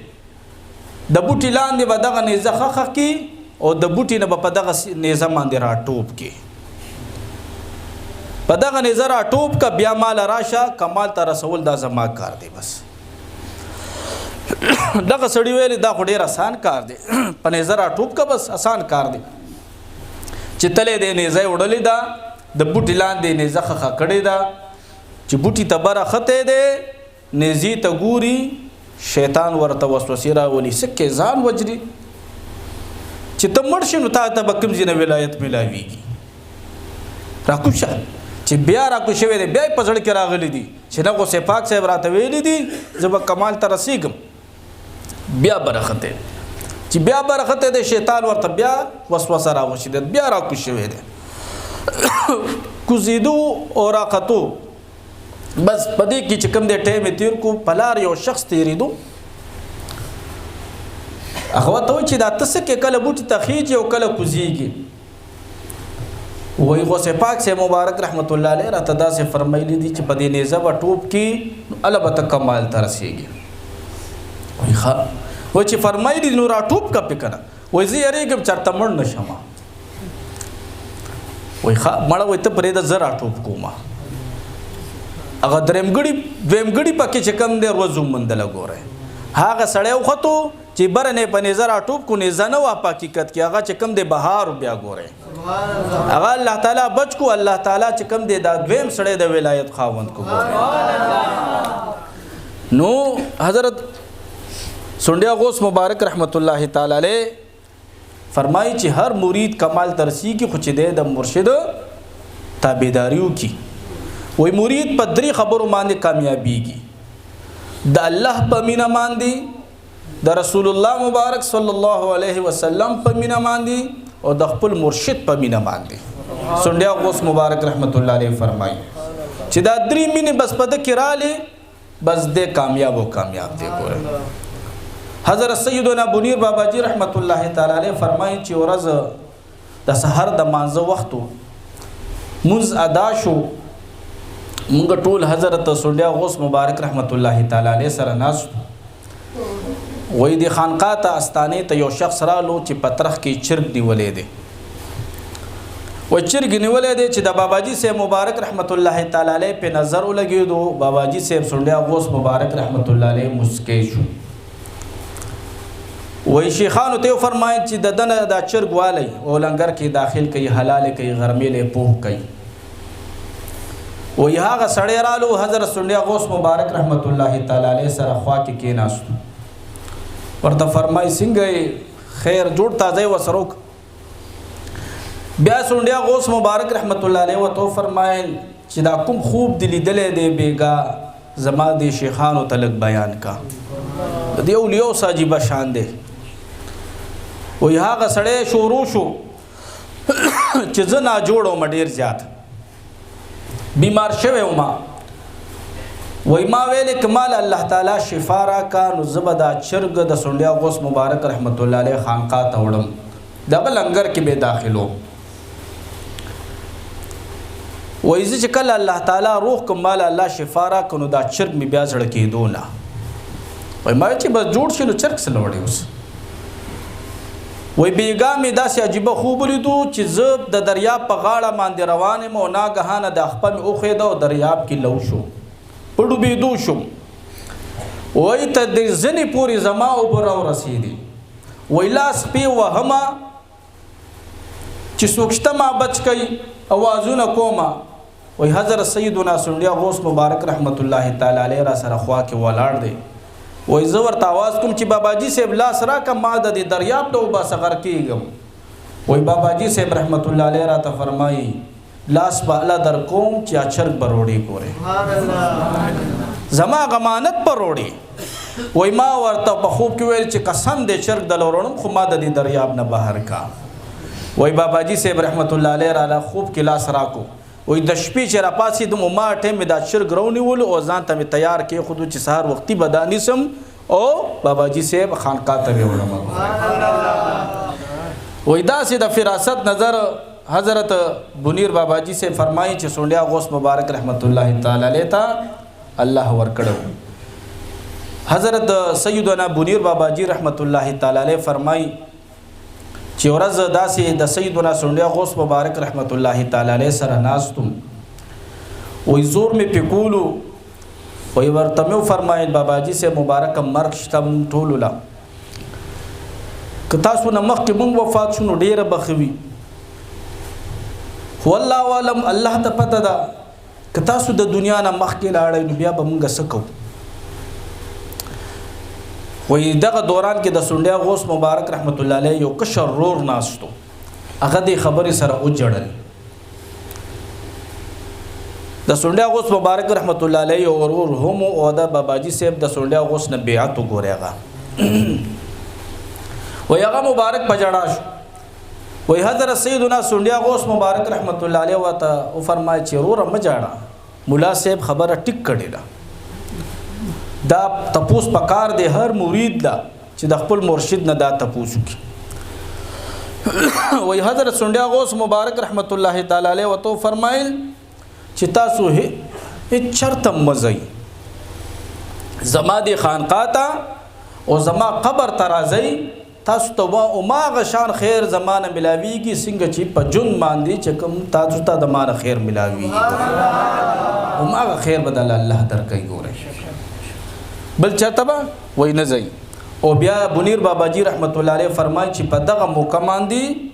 دا بوٹی لاندے با دغا نیزا خخ کی او دا بوٹی نبا پا دغا نیزا ماندے را ٹوب کی په دغه نظر ټوب کا بیا مال راشه کمال ته رسول دا زما کار دی بس دغه سړی ویل دا خو ډیر آسان کار دی په نظر ټوب کا بس آسان کار دی چې تلې دې نيزه وړلې دا د بوټي لاندې نيزه خخه کړې دا چې بوټي ته بره خته دې نيزي ته ګوري شیطان ورته وسوسې راولي سکه ځان وجري چې ته مړ شې نو تا ته به کوم ځای ولایت ملاویږي راکوشه چې بیا راکو شوی دی بیا په زړه کې راغلی دي چې نه غوث پاک صاحب راته ویلي دي زه به کمال ته رسیږم بیا برخته چې بیا برخته د شیطان ورته بیا وسوسه راوشي دی بیا راکو شوی دی کوزیدو او راقتو بس پدې کې چې کوم د ټیم تیر کو پلار یو شخص تیریدو هغه ته چې دا تاسو کې کله بوټي تخیج او کله کوزیږي وای غوث پاک سے مبارک رحمت الله علیه راته دا سے فرمایلی دي چې په دې نيزه و ټوب کې البته کمال تر رسیږي وای ښا و چې فرمایلی نو را ټوب کا پکنه وای زه یریګم چرته مړ نشم وای ښا مړ وای ته پرې د زرا ټوب کومه هغه دویمګړي پکې چې کم دی روزو مندل ګوره هغه سړی وختو چې برنه په نظر اټوب کو نه زنه وا حقیقت کې هغه چې کم دی بهار بیا ګوره هغه الله تعالی بچ کو الله تعالی چې کم دی دا دویم سړی د ولایت خاوند کو نو حضرت سنډیا غوث مبارک رحمت الله تعالی علیه فرمایي چې هر مرید کمال ترسی کی خو چې د مرشد تابعداریو کی وای مرید په درې خبرو باندې کامیابیږي د الله په مینا باندې د رسول الله مبارک صلی الله علیه وسلم په مینا باندې او د خپل مرشد په مینا باندې سنډیا غوث مبارک رحمت الله علیه فرمایي چې دا درې مینې بس په د کراله بس د کامیاب دی ګوره حضرت سیدنا بنیر بابا جی رحمت الله تعالی علیه فرمایي چې ورځ د سحر د مانزه وختو منز ادا شو مونږ ټول حضرت سنډیا غوث مبارک رحمت الله تعالی علیه سره ناس وای دی خانقاه ته استانه ته یو شخص رالو چې پترخ کې چرګ نیولې دی و چرګ نیولې دی چې د باباجي صاحب مبارک رحمت الله تعالی علیه په نظر ولګیدو باباجي صاحب سنډیا غوث مبارک رحمت الله علیه مسکی شو وای شیخانو ته فرمایي چې د دنه دا چرګ والی او لنګر کې داخل کوي حلال کوي غرمېلې پوه کوي وای هغه سړی رالو حضرت سنډیا غوث مبارک رحمت الله تعالی علیه سره خوا کې کېناستو ورته فرمای څنګه خیر جوړ تازه وسروک بیا سنډیا غوث مبارک رحمت الله علیه وته فرمایل چې دا کوم خوب دلی دلې دی بیگا زما د شیخانو تلک بیان کا د اولیاء ساجيبه شان دی وای هغه سړی شروع شو چې زنا جوړو مډیر زیات بیمار شوه ما وای ما ویل کمال الله تعالی شفا را کا نو زبدا چرګ د سنډیا غوث مبارک رحمت الله علیه خانقاه ته وړم دغه لنګر کې به داخلو وای چې کله الله تعالی روح کمال الله شفا را کنو دا چرګ می بیا ځړ کېدو نه وای ما چې بس جوړ شنو چرګ سره وړي اوس وای بیګا می داسې عجیب خوب لیدو چې زب د دریاب په غاړه باندې روانه مو ناګهانه د خپل اوخه دا دریاب کې لو شو پړو بيدو شو وای ته د زنی پوری زما او برو رسیدي وای لاس پی وهما چې سوکشته ما بچ کئ اوازونه کوما وای حضرت سیدنا سنډیا غوث مبارک رحمت الله تعالی علیه را سره خوا کې ولاړ دی وای زور تاواز کوم چې باباجي صاحب لاس را کا ما د دریاب ته وبا صغر کېږم وای باباجي صاحب رحمت الله علیه را ته فرمایي لاس په الله در کوم چې اچرګ بروړي کوره زما غمانت پروړي وای ما ورته په خوب کې ویل چې قسم دې چرګ د لورونم خو ما د دریاب نه بهر کا وای باباجي صاحب رحمت الله علیه را خوب کې لاس راکو وای د شپې چې را پاسې د ما ټیم دا چرګ رونی ول او ځان ته تیار کې خود چې سحر وختي بدانی سم او باباجي صاحب خانقاه ته وړم وای دا سي د فراست نظر حضرت بنیر باباجی سے فرمائی چې سنډیا غوث مبارک رحمت الله تعالی علیه تا الله ورکړو حضرت سیدنا بنیر باباجی رحمت الله تعالی علیه فرمائی چې ورځ داسې د سیدنا سنډیا غوث مبارک رحمت الله تعالی علیه سره ناستم وای زور می پکولو وای ورته مې فرمایل باباجی سے مبارک مرګ شتم ټولولا که تاسو نه مخکې مونږ وفات شونو ډیره بخوي والله علم الله ته پته ده که تاسو د دنیا نه مخکې لاړئ نو بیا به مونږ سکو وای دغه دوران کې د سونډیا غوث مبارک رحمت الله علیه یو کشر رور ناستو هغه دې خبرې سره وجړل د سونډیا غوث مبارک رحمت الله علیه ورور هم او د باباجي صاحب د سونډیا غوث نه بیعت وګوري هغه وای هغه مبارک پجړا شو وای حضرت سیدنا سونډیا غوث مبارک رحمت الله علیه وته او فرمایي چې رور مجاړه مولا صاحب خبره ټیک کړي دا تپوس پکار دی هر مرید دا چې د خپل مرشد نه دا تپوس کی وای حضرت سونډیا غوث مبارک رحمت الله تعالی علیه وته فرمایل چې تاسو هیڅ چرته مزي زما دی خانقاه ته او زما قبر ترازی تاسو ته او ما غشان خیر زمانه ملاویږي څنګه چې په جون باندې چې کوم تاسو ته د مار خیر ملاویږي او ما خیر بدل الله درکې ګوره بل چاته به وای نه زئی او بیا بنیر باباجی رحمت الله علیه فرمایي چې په دغه موقع باندې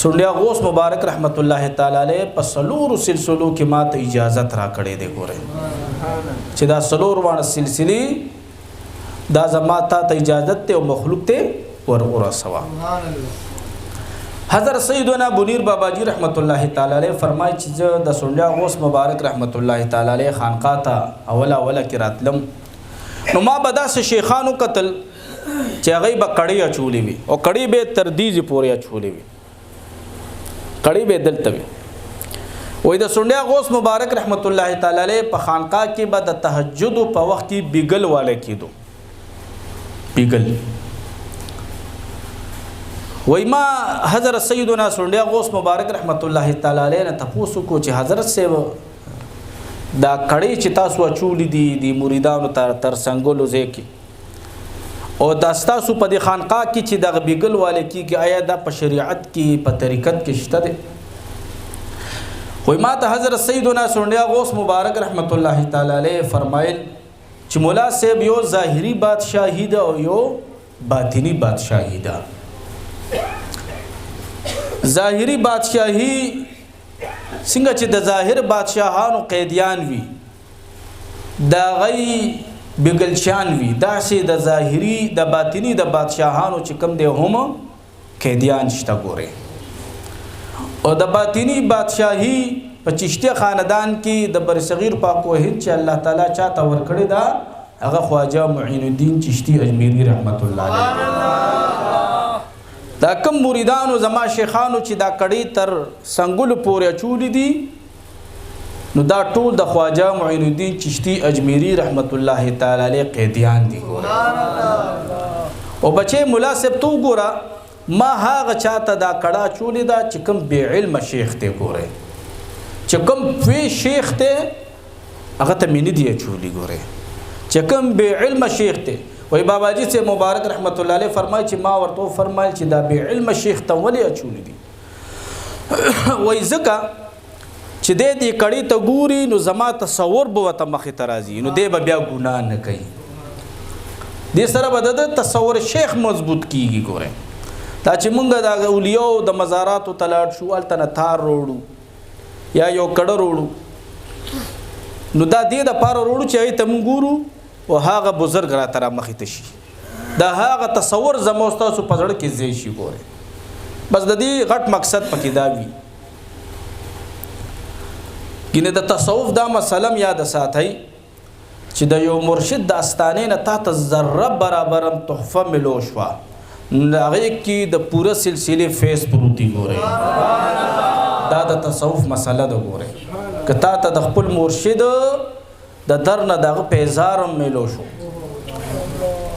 سونډیا غوث مبارک رحمت الله تعالی علیه په سلور سلسلو کې ماته اجازه را کړې ده ګوره چې دا سلور وانه سلسله دا زماته ته اجازه ته او مخلوق ته ور سوا حضرت سیدنا بنیر باباجی رحمت الله تعالی علیه فرمایي چې د سونډیا غوث مبارک رحمت الله تعالی علیه خانقاه ته اوله کې راتلم نو ما بداسه شیخانو قتل چې هغه به کړي اچولې وي او کړي به تردیز پورې اچولې وي کړي به دلته وي وای د سونډیا غوث مبارک رحمت الله تعالی علیه په خانقاه کې به د تهجد په وخت کې بیګل والے کېدو بیګل وای ما حضرت سیدنا سونډیا غوث مبارک رحمت الله تعالی علیه نه تاسو کو چې حضرت سے دا کړي چې تاسو اچولې دي د مریدانو تر څنګهلو ځکه او دا تاسو په دې خانقاه کې چې د بیګل والے کې آیا دا په شریعت کې په طریقت کې شته ده وای ما ته حضرت سیدنا سونډیا غوث مبارک رحمت الله تعالی علیه فرمایل چې مولا صاحب یو ظاهری بادشاہی ده او یو باطینی بادشاہی ده ظاهری بادشاہی څنګه چې د ظاهر بادشاہانو قیدیان وي دا غي بګلشان وي دا سي د ظاهری د باطینی د بادشاہانو چې کم دی هم قیدیان شته ګوره او د باطینی بادشاہی په چشتیه خاندان کې د برصغیر پاک وحید چې الله تعالی چاته ورکړی دا هغه خواجه معین الدین چشتی اجمیری رحمت الله علیه دا کم مریدانو زما شیخانو چې دا کړي تر څنګهلو پورې چولې دي نو دا ټول د خواجه معین الدین چشتی اجمیری رحمت الله تعالی علیه قیدیان دي او بچي مناسب تو ګوره ما هغه چاته دا کړه چولې دا چې کوم بے علم شیخ ته ګوره چې کوم وی شیخ ته هغه ته مینې دی چولې ګوره چې کوم بے علم شیخ ته وای باباجی سے مبارک رحمت الله علیه فرمایي چې ما ورته فرمایل چې دا بے علم شیخ ته ولې اچولې دي وای زکه چې دې کړي ته ګوري نو زما تصور به وته مخې ته راځي نو دې به بیا ګناه نه کوي دې سره به د تصور شیخ مضبوط کیږي ګوره دا چې مونږ د اولیاء د مزاراتو تلاړ شو الته نه تار روړو یا یو کډه روړو نو دا دې د پاره روړو چې ته مونږ ګورو او هغه بزرګ را تر مخې ته شي دا هغه تصور زموستاسو په ځړ کې ځای شي ګوره بس د دې غټ مقصد پکې دا وي ګینه د تصوف دا مسلم یاد ساتي چې د یو مرشد د استانې نه تا ذره برابرم تحفه ملو شو هغه کې د پوره سلسله فیس پروتي ګوره دا د تصوف مسله ده ګوره کته ته د خپل مرشد د درنه دغه پیزارم ملو شو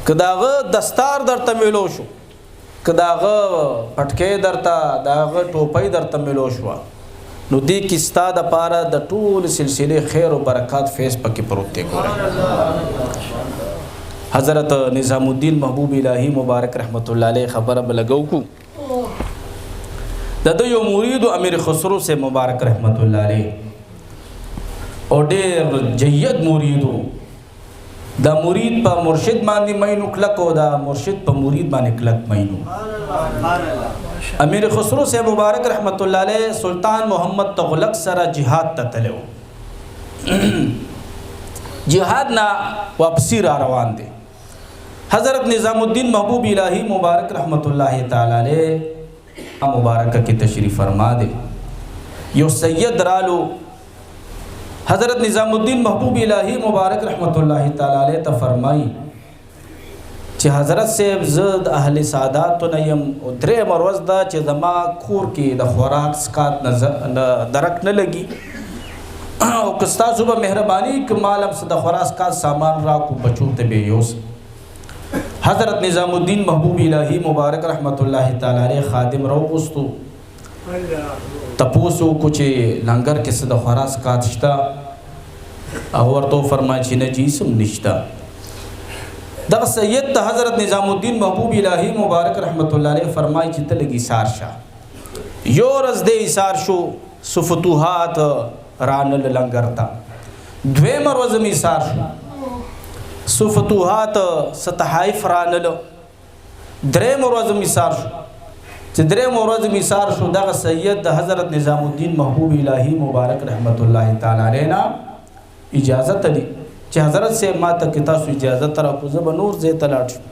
کداغه دستار درته ملو شو کداغه پټکې درته داغه ټوپۍ درته ملو شو نو دې کې ستاده پاره د ټول سلسله خیر او برکات فیس پکې پروت دی ګوره حضرت نظام الدین محبوب الہی مبارک رحمت الله علیه خبره بلګو کو د یو مرید امیر خسرو سے مبارک رحمت الله علیه او ډېر جید مریدو دا مرید په مرشد باندې مینو کلک او دا مرشد په مرید باندې کلک مینو امیر خسرو سے مبارک رحمت الله علیه سلطان محمد تغلق سره جهاد ته تلو جهاد نا واپسی را روان دي حضرت نظام الدین محبوب الہی مبارک رحمت اللہ تعالی علیہ مبارکہ کی تشریف فرما دے. یو سید رالو حضرت نظام الدین محبوب الہی مبارک رحمت اللہ تعالی علیہ تا فرمائی چې حضرت صاحب زد اهل سعادت نیم او درې مروز دا چې زما کور کې د خوراک سکات درک نه لګي او کستا صبح مهربانی کمالم صد خوراک سکات سامان را کو بچو ته به یوس. حضرت نظام الدین محبوب الہی مبارک رحمت اللہ تعالی علیہ خادم رو غستو تپوسو کچھ لنگر کے صد خوراک سکات شتا اور تو فرمائے چې نجیسم نشتا. دغه سید ته حضرت نظام الدین محبوب الہی مبارک رحمت اللہ علیہ فرمائی چې ته لګي ایثار شه. یو ورځ د ایثار شو سو فتوحات رانل لنګر ته. دویمه ورځ مې ایثار شو سو فتوحات ستحائف رانل. درېمه ورځ مې ایثار شو چې درېمه ورځ مې ایثار شو دغه سید د حضرت نظام الدین محبوب الہی مبارک رحمت اللہ تعالی علیہ نا اجازت دی چې حضرت سے ما ته کې تاسو اجازت راکو زه به نور ځای ته لاړ شم.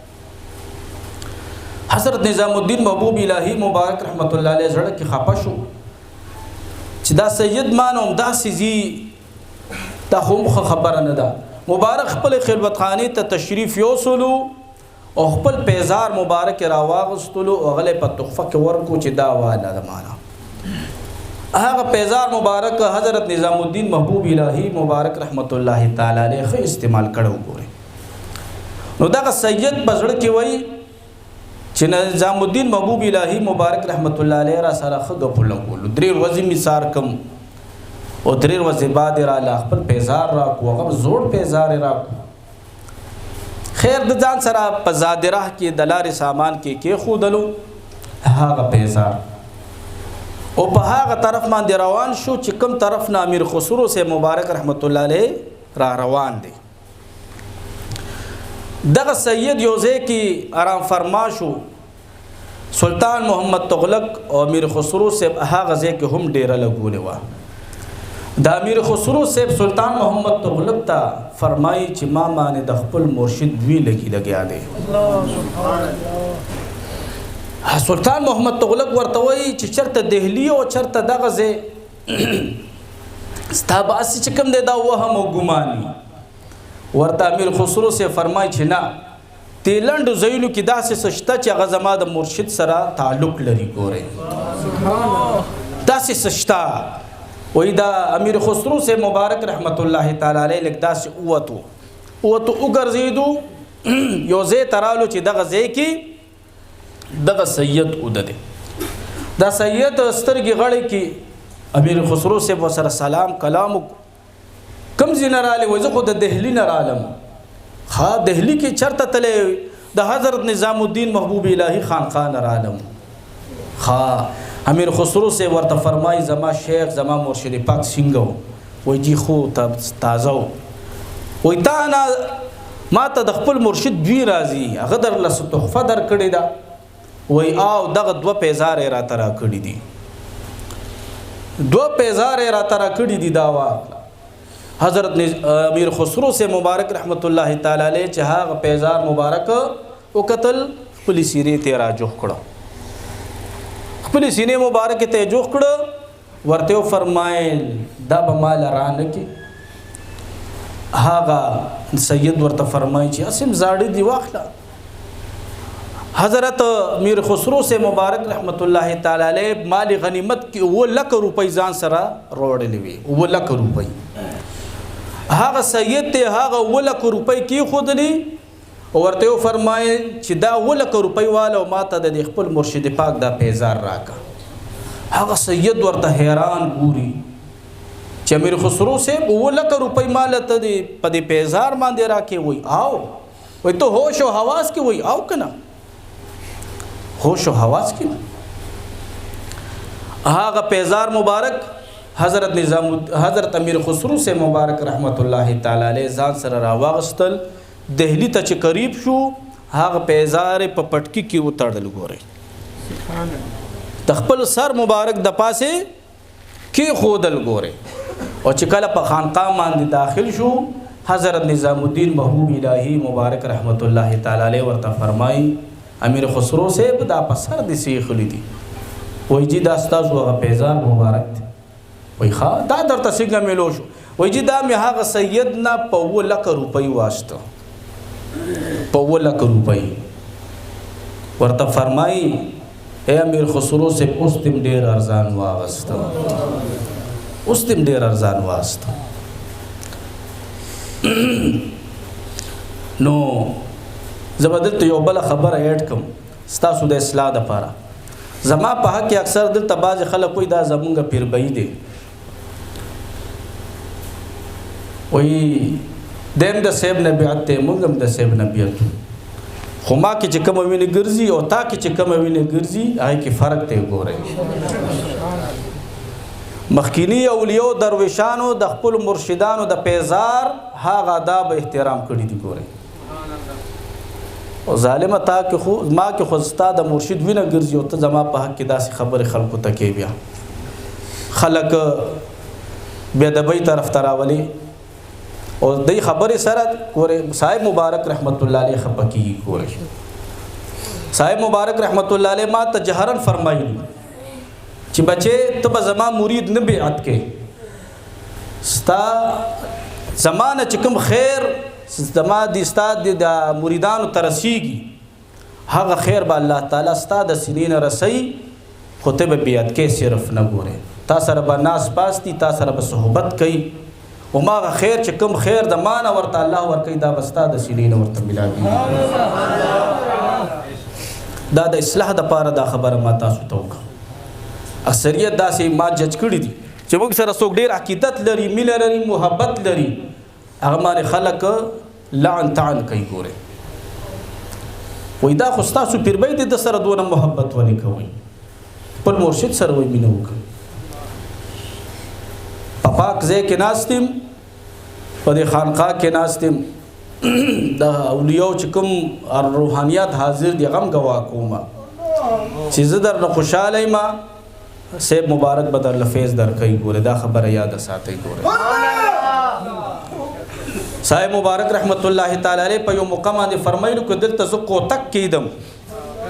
حضرت نظام الدین محبوب الہی مبارک رحمت اللہ علیہ زړه کې خفه شو چې دا سید مانوم داسې ځي دا خو خبره نه ده. مبارک خپل خلوت خانه ته تشریف یوصلو او خپل پیزار مبارک راواغستلو او غلې په تحفه کې ورکو چې دا واله ده معنا هغه پیزار مبارک حضرت نظام الدین محبوب الہی مبارک رحمت اللہ تعالی علیہ خو استعمال کړو ګوره. نو دا سید بزړه کې وای چې نظام الدین محبوب الہی مبارک رحمت اللہ علیہ را سره خګ پلو کول درې ورځې میثار کم او درې ورځې بعد را خپل پیزار را کو هغه زوړ پیزار را کو خیر د ځان سره په زادره کې دلار سامان کې خودلو هغه پیزار او په هغه طرف باندې روان شو چې کوم طرف نه امیر خسرو سے مبارک رحمت الله علیه را روان دي. دغه سید یوزه کې آرام فرما شو سلطان محمد تغلق او امیر خسرو سے هغه ځای کې هم ډیره لګولې و. دا امیر خسرو سے سلطان محمد تغلق ته فرمایي چې ما باندې د خپل مرشد وی لګیا دی. سلطان محمد تغلق ورته وایي چې چرته دهلی او چرته دغه ځای ستا به هسې چې کوم دی دا وهم او ګماني. ورته امیر خسرو سے فرمایي چې نه دې لنډو ځایونو کې داسې څه شته چې هغه زما د مرشد سره تعلق لري. ګورئ داسې څه شته وایي دا امیر خسرو سے مبارک رحمت الله تعالی علیه لږ داسې ووتو وګرځېدو یو ځای ته رالو چې دغه ځای کې دغه سید اوده دا سید سترګې غړې کې امیر خسرو سے سره سلام کلام کم ځای نه رالی وایي زه خو د دهلي نه رالم. ها دهلی کې چرته تللی د حضرت نظام الدین محبوب الہی خانقاه نه رالم. ها امیر خسرو سے ورته فرمایي زما شیخ زما مرشد پاک څنګه وایي جی خو تازه وایي تا نه ما ته د خپل مرشد دوی راځي هغه درله څه تحفه درکړې ده وایي او دغه دوه پیزارې راته راکړي دي دا واخله. حضرت امیر خسرو سے مبارک رحمت اللہ تعالی علیہ چې هغه پیزار مبارک او قتل خپل سینې ته راجوخ کړه خپل سینې مبارک ته جوخ کړه ورته فرمایل دا به مال رانه کې. هغه سید ورته فرمایي چې اسم زاړه دی واخله. حضرت امیر خسرو سے مبارک رحمت اللہ تعالی علیہ مال غنیمت کې 1 لک روپۍ ځان سره روړلې وي 1 لک روپۍ. هغه سید ته هغه 1 لک روپۍ کې خودلی ورته فرمایي چې دا 1 لک روپۍ والو ماته د خپل مرشد پاک دا پیزار راکا. هغه سید ورته حیران ګوري چې امیر خسرو سے 1 لک روپۍ مال ته په دې پیزار باندې راکې وای او وای ته هوش او حواس کې وای او کنه ہوش و حواس کی. هغه پیزار مبارک حضرت امیر خسرو سے مبارک رحمت اللہ تعالی علیہ ځان سره راواغستل. دهلی ته چې قریب شو هغه پیزار په پټکی کې وتړل. ګورئ د خپل سر مبارک د پاسه کې خودل. ګورئ او چې کله په خانقاه باندې داخل شو حضرت نظام الدین محبوب الہی مبارک رحمت اللہ تعالی علیہ ورته فرمای امیر خسرو صاحب دا په سر دې سیخلی دي وای جی دا ستاسو هغه پیزار مبارک دی وای ښه دا درته څنګه میلو شو وای جی دا مې هغه سید نه په 2 لک روپۍ واسطه په 2 لک روپۍ ورته فرمای اے امیر خسرو صاحب اوس تم ډیر ارزان واغسته اوس تم ډیر ارزان واسطه نو زبردست یو بل خبره ایډ کوم ستاسو د اصلاح لپاره زما په حق کې اکثر دلته باز خلک کوئی دا زمونږ پیر بئی دی وای دیم د سیب نبیات ته مونږ هم د سیب نبیات خو ما کې چې کوم ویني ګرځي او تا کې چې کوم ویني ګرځي هغه کې فرق ته ګورئ مخکینی اولیاء درویشانو د خپل مرشدانو د پیزار هغه آداب احترام کړی دي ګورئ او ظالم تا کې خو ما کې خو استاد مرشد وینه ګرځي او ته زما په حق کې داسې خبره خلکو ته کې بیا خلک بیا د بی طرف تراولي او دې خبره سره ګوره صاحب مبارک رحمت الله علیه خپکی ګوره صاحب مبارک رحمت الله علیه ما ته جهرن فرمایلی چې بچي ته به زما مرید نه بیعت کې ستا زمانه چې کوم خیر زما د استاد د مریدانو ترسیږي هغه خیر به الله تعالی ستا د سینې رسي خو ته به بیعت کې صرف نه ګوره تا سره به ناس پاستی تا سره به صحبت کوي او ما خیر چې کوم خیر د مان ورته الله ورکوي دا بستا د سینې ورته ملاوي دا د اصلاح د پاره دا خبره ما تاسو ته وکړه اکثریت داسې ما جج کړی دي چې موږ سره څوک ډېر عقیدت لري مینه لري محبت لري هغه باندې خلک لعن تعن کوي ګوره وای دا خو ستاسو پیر بی د سره دونه محبت ولې کوي خپل مرشد سره وای مینه وکړي په پاک ځای کې ناستم په دې خانقاه کې ناستم د اولیاء چې کوم روحانیات حاضر دي غم گوا کومه چې زه درنه خوشاله یم سیب مبارک بدر لفیز در کوي ګوره دا خبره یاد ساتئ ګوره صاحب مبارک رحمت الله تعالی علیه په یو موقع باندې فرمایلو که دلته زه کوتک کیدم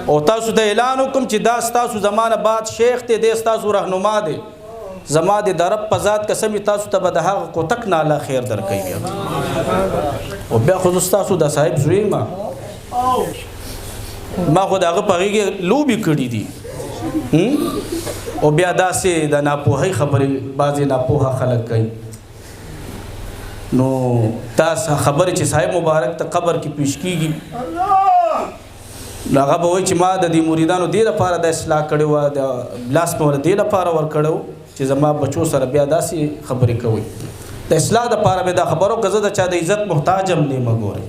او تاسو ته اعلان وکم چې دا ستاسو زمانه بعد شیخ ته دې ستاسو رهنما دی زما د درب په ذات قسم تاسو ته به د هغه کوتک نه الله خیر در کوي او بیا خو تاسو د صاحب زوی ما خو دغه په غیږ لوبي کړی دي او بیا داسې د ناپوهۍ خبرې بعضې ناپوهه خلک کوي نو تاسو خبرې چې صاحب مبارک ته قبر کې پیش کیږي هغه به وایي چې ما د دې مریدانو دې لپاره د اصلاح کړې وه د لاس مې ور دې لپاره ورکړی چې زما بچو سره بیا داسې خبرې کوي د اصلاح دپاره مې دا خبرو که زه د چا د عزت محتاج هم نه یم ګورئ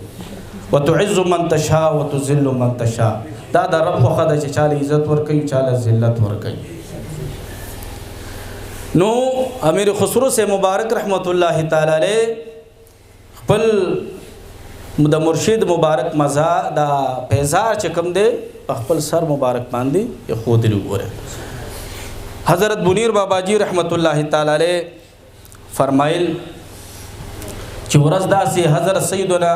وتعز من تشاء وتذل من تشاء دا د رب خوښه ده چې چاله عزت ورکوي چاله ذلت ورکوي نو امیر خسرو سے مبارک رحمت الله تعالی علیہ خپل د مرشد مبارک مزا دا پیزار چې کوم دی خپل سر مبارک باندې خودلی وره حضرت منیر بابا جی رحمت الله تعالی علیہ فرمایل چې ورځ داسې حضرت سیدنا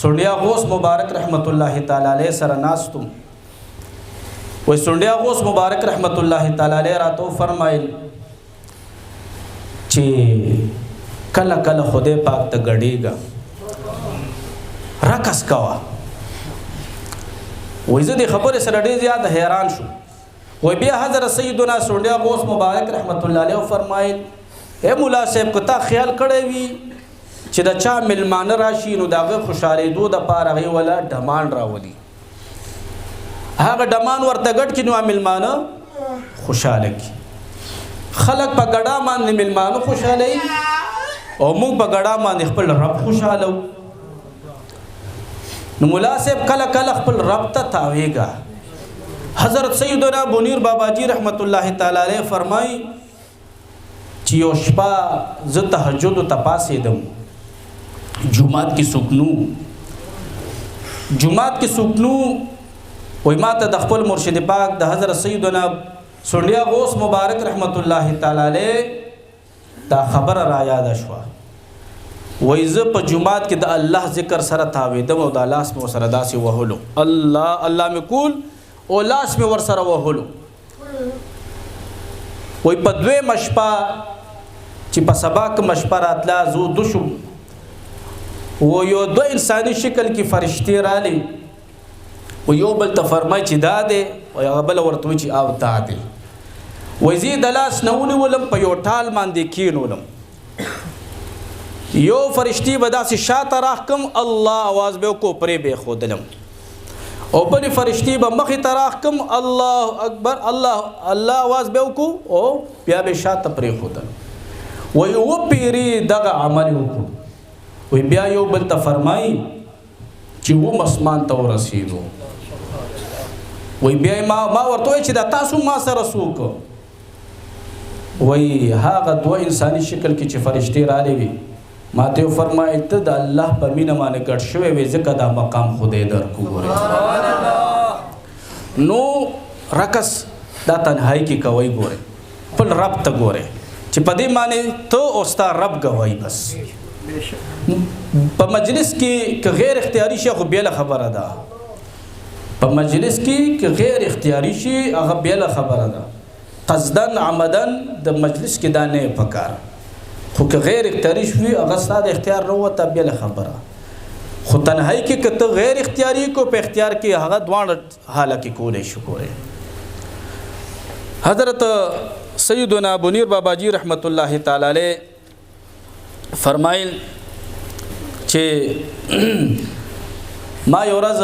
سونډیا غوث مبارک رحمت الله تعالی علیہ سره ناستم وای سونډیا غوث مبارک رحمت الله تعالی علیہ راتو فرمایل چې کله کله خدای پاک ته غړېږه رقص کوا وای زه دې خبرې سره ډېر زیات حیران شو وای بیا حضرت سیدنا سونډیا غوث مبارک رحمت الله علیه فرمایل اے مولا صاحب که تا خیال کړی وي چې د چا ملمانه راشي نو د هغه خوشحالېدو دپاره هغې وله ډمان راولي هغه ډمان ورته ګډ کړي نو ملمانه خوشحاله کړي خلق په ګډا باندې ملمانه خوشحالوي او موږ په ګډا باندې خپل رب خوشحالو نو مولا صاحب کله کله خپل رب ته تاویږه حضرت سیدنا منیر بابا جی رحمت الله تعالی علیه فرمای چې یو شپه زه تهجد ته پاسېدم جمعات کې سکنو وای ما ته د خپل مرشد پاک د حضرت سیدنا سونډیا غوث مبارک رحمت الله تعالی علیه دا خبر را یاد شوه وای زه په جمعات کې د الله ذکر سره تاویدم او د لاس مې سره داسې وهلو الله الله مې کول او لاس مې ور سره وهلو وای په دوی مشپا چې په سبا کې مشپا راتلا زو دو شو و یو دو انساني شکل کې فرشتي رالی و یو بل ته فرمای چې دا دی او هغه بل ورته چې او دا دی وای زه د لاس نه ونیولم په یو ټال باندې کېنولم یو فرشتي به داسې شاته راحکم الله आवाज به کو پرې به خودلم او بل فرشتي به مخې ته راحکم الله اکبر الله الله आवाज به کو او بیا به شاته پرې خودلم وای او پیری دغه عمل وکړو وای بیا یو بل ته فرمایي چې و مسمان ته ورسېدو وای بیا ما ورته چې دا تاسو ما سره سوک وای هغه دوه انساني شکل کې چې فرشتي رالی وي ما ته فرمایي ته د الله په مینه باندې ګډ شوی وي ځکه دا مقام خدای درکو نو رکس دا تنهایی کې کوي ګوره خپل رب ته ګوره چې په دې معنی ته او ستا رب گواهی بس په مجلس کې که غیر اختیاري شي خو بیا خبره ده په مجلس کې که غیر اختیاري شي هغه بیا خبره ده قصدن عمدن د مجلس کې دا نه پکار خو که غیر اختیاري شوي هغه ستا د اختیار نه وته بیا خبره خو تنهایی کې که ته غیر اختیاري کو په اختیار کې هغه دواړه حاله کې کولی شو ګورې حضرت سیدنا بنیر بابا جی رحمت الله تعالی علیه فرمایل چې ما یو ورځ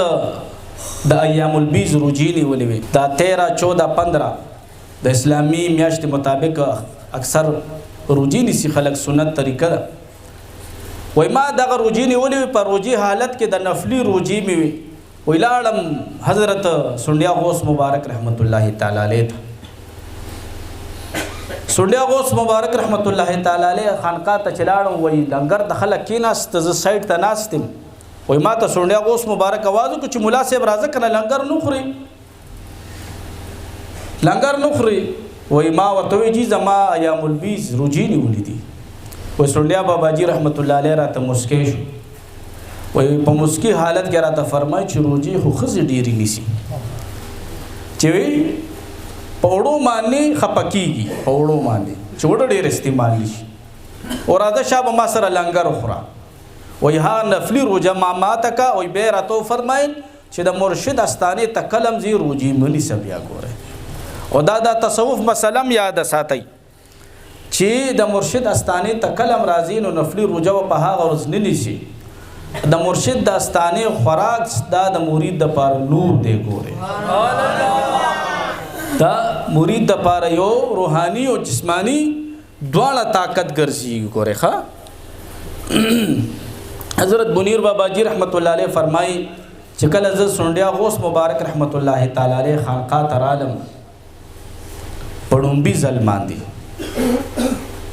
د ایام البیض روجی نیولې وې دا 13 14 15 د اسلامي میاشتې مطابق اکثر روجی نیسي خلک سنت طریقه ده وای ما دغه روجی نیولې وې په روجی حالت کې د نفلی روجی مې وې وی لاړم حضرت سنډیا غوث مبارک رحمت الله تعالی علیه سنډیا غوث مبارک رحمت الله تعالی علیه خانقاه ته چلاړم وای لنګر د خلک کېناست زه سایډ ته ناستم وای ما ته سنډیا غوث مبارک आवाज وکړ چې مولا صاحب راځه کنه لنګر نه خوري لنګر نه خوري وای ما ورته وی چې زما ایام البیض روجی نیولې دي وای سنډیا بابا جی رحمت الله علیه راته مسکی شو وای په مسکی حالت کې راته فرمای چې روجی خو خزي ډیری نیسی چې وی پوړو باندې خپکیږي پوړو باندې چې وړ ډیر استعمال شي اور راځه شابه ما سره لنګر خورا وای ها نفلی روجه ما ماتکا وای به راته فرمایل چې د مرشد استانه تکلم زی روجی منی سبیا ګوره او دا تصوف مسله یاد ساتي چې د مرشد استانه تکلم راځي نو نفلی روجه په هغه ورځ نه نیسي د مرشد د استانه خوراک دا د مرید د پاره نور دی ګوره دا مرید د پاره یو روحاني او جسمانی دواړه طاقت ګرځي ګوره ښا حضرت بنیر بابا جی رحمت الله علیه فرمایي چې کله ز سنډیا غوث مبارک رحمت الله تعالی علیه خانقاه ترالم پړومبي ظلمان دي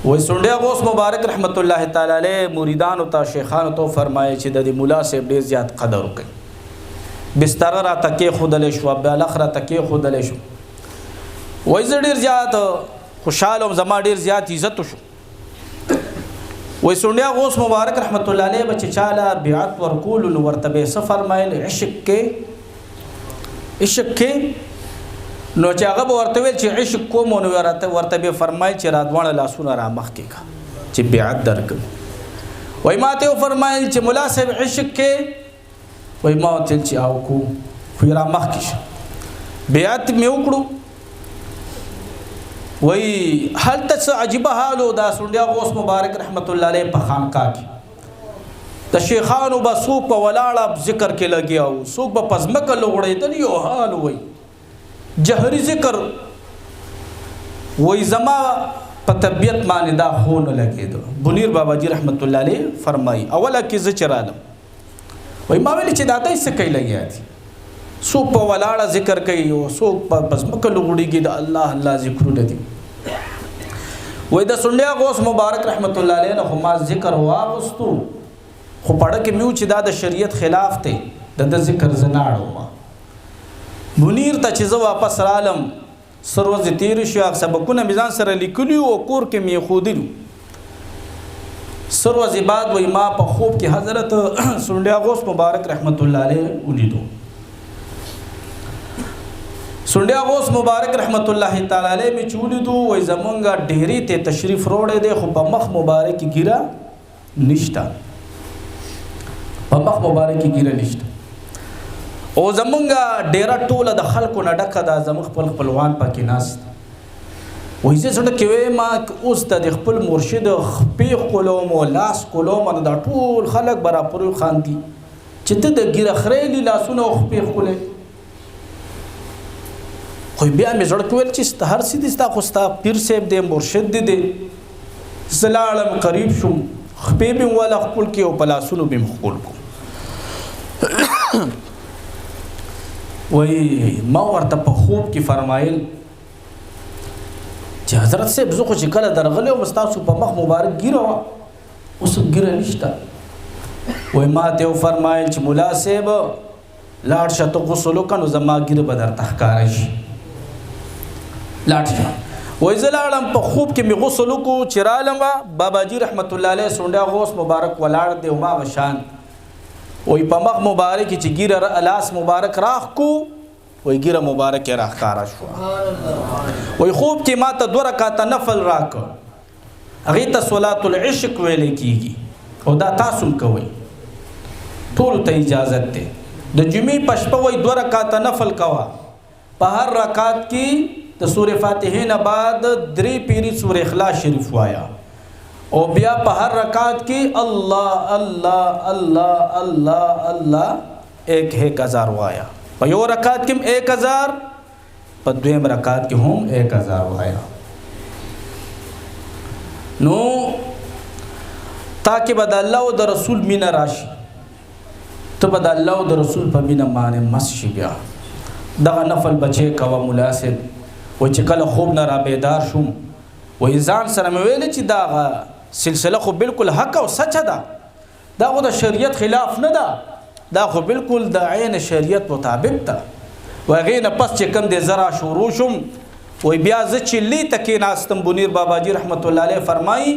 وای سنډیا غوث مبارک رحمت الله تعالی علیه مریدان او تا شیخان تو فرمایي چې د مولا صاحب ډیر زیات قدر وکړي بستر را تکي خودل شو بل اخره تکي خودل شو وای زه ډیر زیات خوشاله زما ډیر زیات عزت شو وای سنډیا غوث مبارک رحمت الله علیه بچ چاله بیعت ورکول نو ورتبه سفر مایل عشق کې نو چې هغه ورته ویل چې عشق کوم نو ورته فرمایي چې رادوان لاسونه را مخ کې کا چې بیعت درک وای ما ته فرمایل چې مولا صاحب عشق کې وای ما ته چې او کو خو را مخ کې بیعت مې وکړو وای حالت عجیب حالو دا سنډیا غوث مبارک رحمت الله علیه په خانقاه کې د شیخانو به سوق په ولاړه ذکر کې لګیاو سوق په پزمکه لوړېدل یو حال وای جهري ذکر وای زما په طبيعت باندې دا خون لګیدو بنیر بابا جی رحمت الله علیه فرمای اوله کې ز چرالم وای ما ویل چې دا دای څه کوي لګیا دي سوق په ولاړه ذکر کوي او سوق په پزمکه لوړېږي د الله الله ذکرونه دي وای د سنډیا غوث مبارک رحمت الله علیه نه ما ذکر واغستو خو پړه کې میو چې دا د شریعت خلاف ته د ذکر زناړو منیر ته چې زه واپس رالم سروز تیر شو سبقونه میزان سره لیکلی او کور کې می خودلو سر ورځې بعد وایي ما په خوب کې حضرت سونډیا غوث مبارک رحمت الله علیه ولیدو. سونډیا غوث مبارک رحمت الله تعالی علیه مې چې ولیدو وایي زمونږ ډیرې ته تشریف وروړی دی خو په مخ مبارک کې ګیره نشته، په مخ مبارک کې ګیره نشته. او زمونږ ډیره ټوله د خلکو نه ډکه ده، زموږ خپل خپلوان پکې ناست. وایي زه زړه کې وایم ما اوس د خپل مرشد خپې ښکلوم او لاس ښکلوم نو دا ټول خلک به راپورې خاندي چې ته د ږیره خریلي لاسونه او خپې ښکلې. خو بیا مې زړه کې ویل چې ستا هر څه دي، ستا خو ستا پیر صاحب دی، مرشد دی. زه لاړم قریب شوم، خپې مې والا ښکل کړې او په لاسونو مې ښکل کړو. وایي ما ورته په خوب کې فرمایل چې حضرت صاحب زه خو چې کله درغلی وم ستاسو په مخ مبارک ګیره وه، اوس ګیره نشته. وایي ما ته وفرمایل چې ملا صاحب لاړ شه ته غسل وکړه نو زما ګیره به درته ښکاره شي، لاړ شه. وایي زه لاړم په خوب کې مې غسل وکړو چې رالم باباجي رحمت الله علیه سونډیا غوث مبارک ولاړ دی هماغه شان. وایي په مخ مبارک چې ګیره لاس مبارک راخ کو وایي ګیره مبارک یې راښکاره شوه. وایي خوب کې ما ته 2 رکعاته نفل راکړه، هغې ته صلات العشق ویلی کېږي او دا تاسو هم کوئ، ټولو ته اجازت دی. د جمعې په شپه وایي 2 رکعاته نفل کوه، په هر رکعت کې د سورې فاتحې نه بعد 3 پیري سورې اخلاص شریف وایا او بیا په هر رکعت کې الله الله الله الله الله 1000 وایا. په یو رکعت کې هم 1000، په دویم رکعت کې هم 1000 وایا. نو تاکہ به د الله او د رسول مینه راشي، ته به د الله او د رسول په مینه باندې مست شي. بیا دغه نفل بچې کوه مناسب. وایي چې کله خوب نه را بیدار شوم وایي ځان سره مې ویلې چې دغه سلسله خو بالکل حق او سچه ده، دا خو د شریعت خلاف نه ده، دا خو بالکل د عین شریعت مطابق ده. وهغې نه پس چې کوم دی زه را شروع شوم وایي بیا زه چې لې ته کېناستم بنیر باباجي رحمت الله علیه فرمایي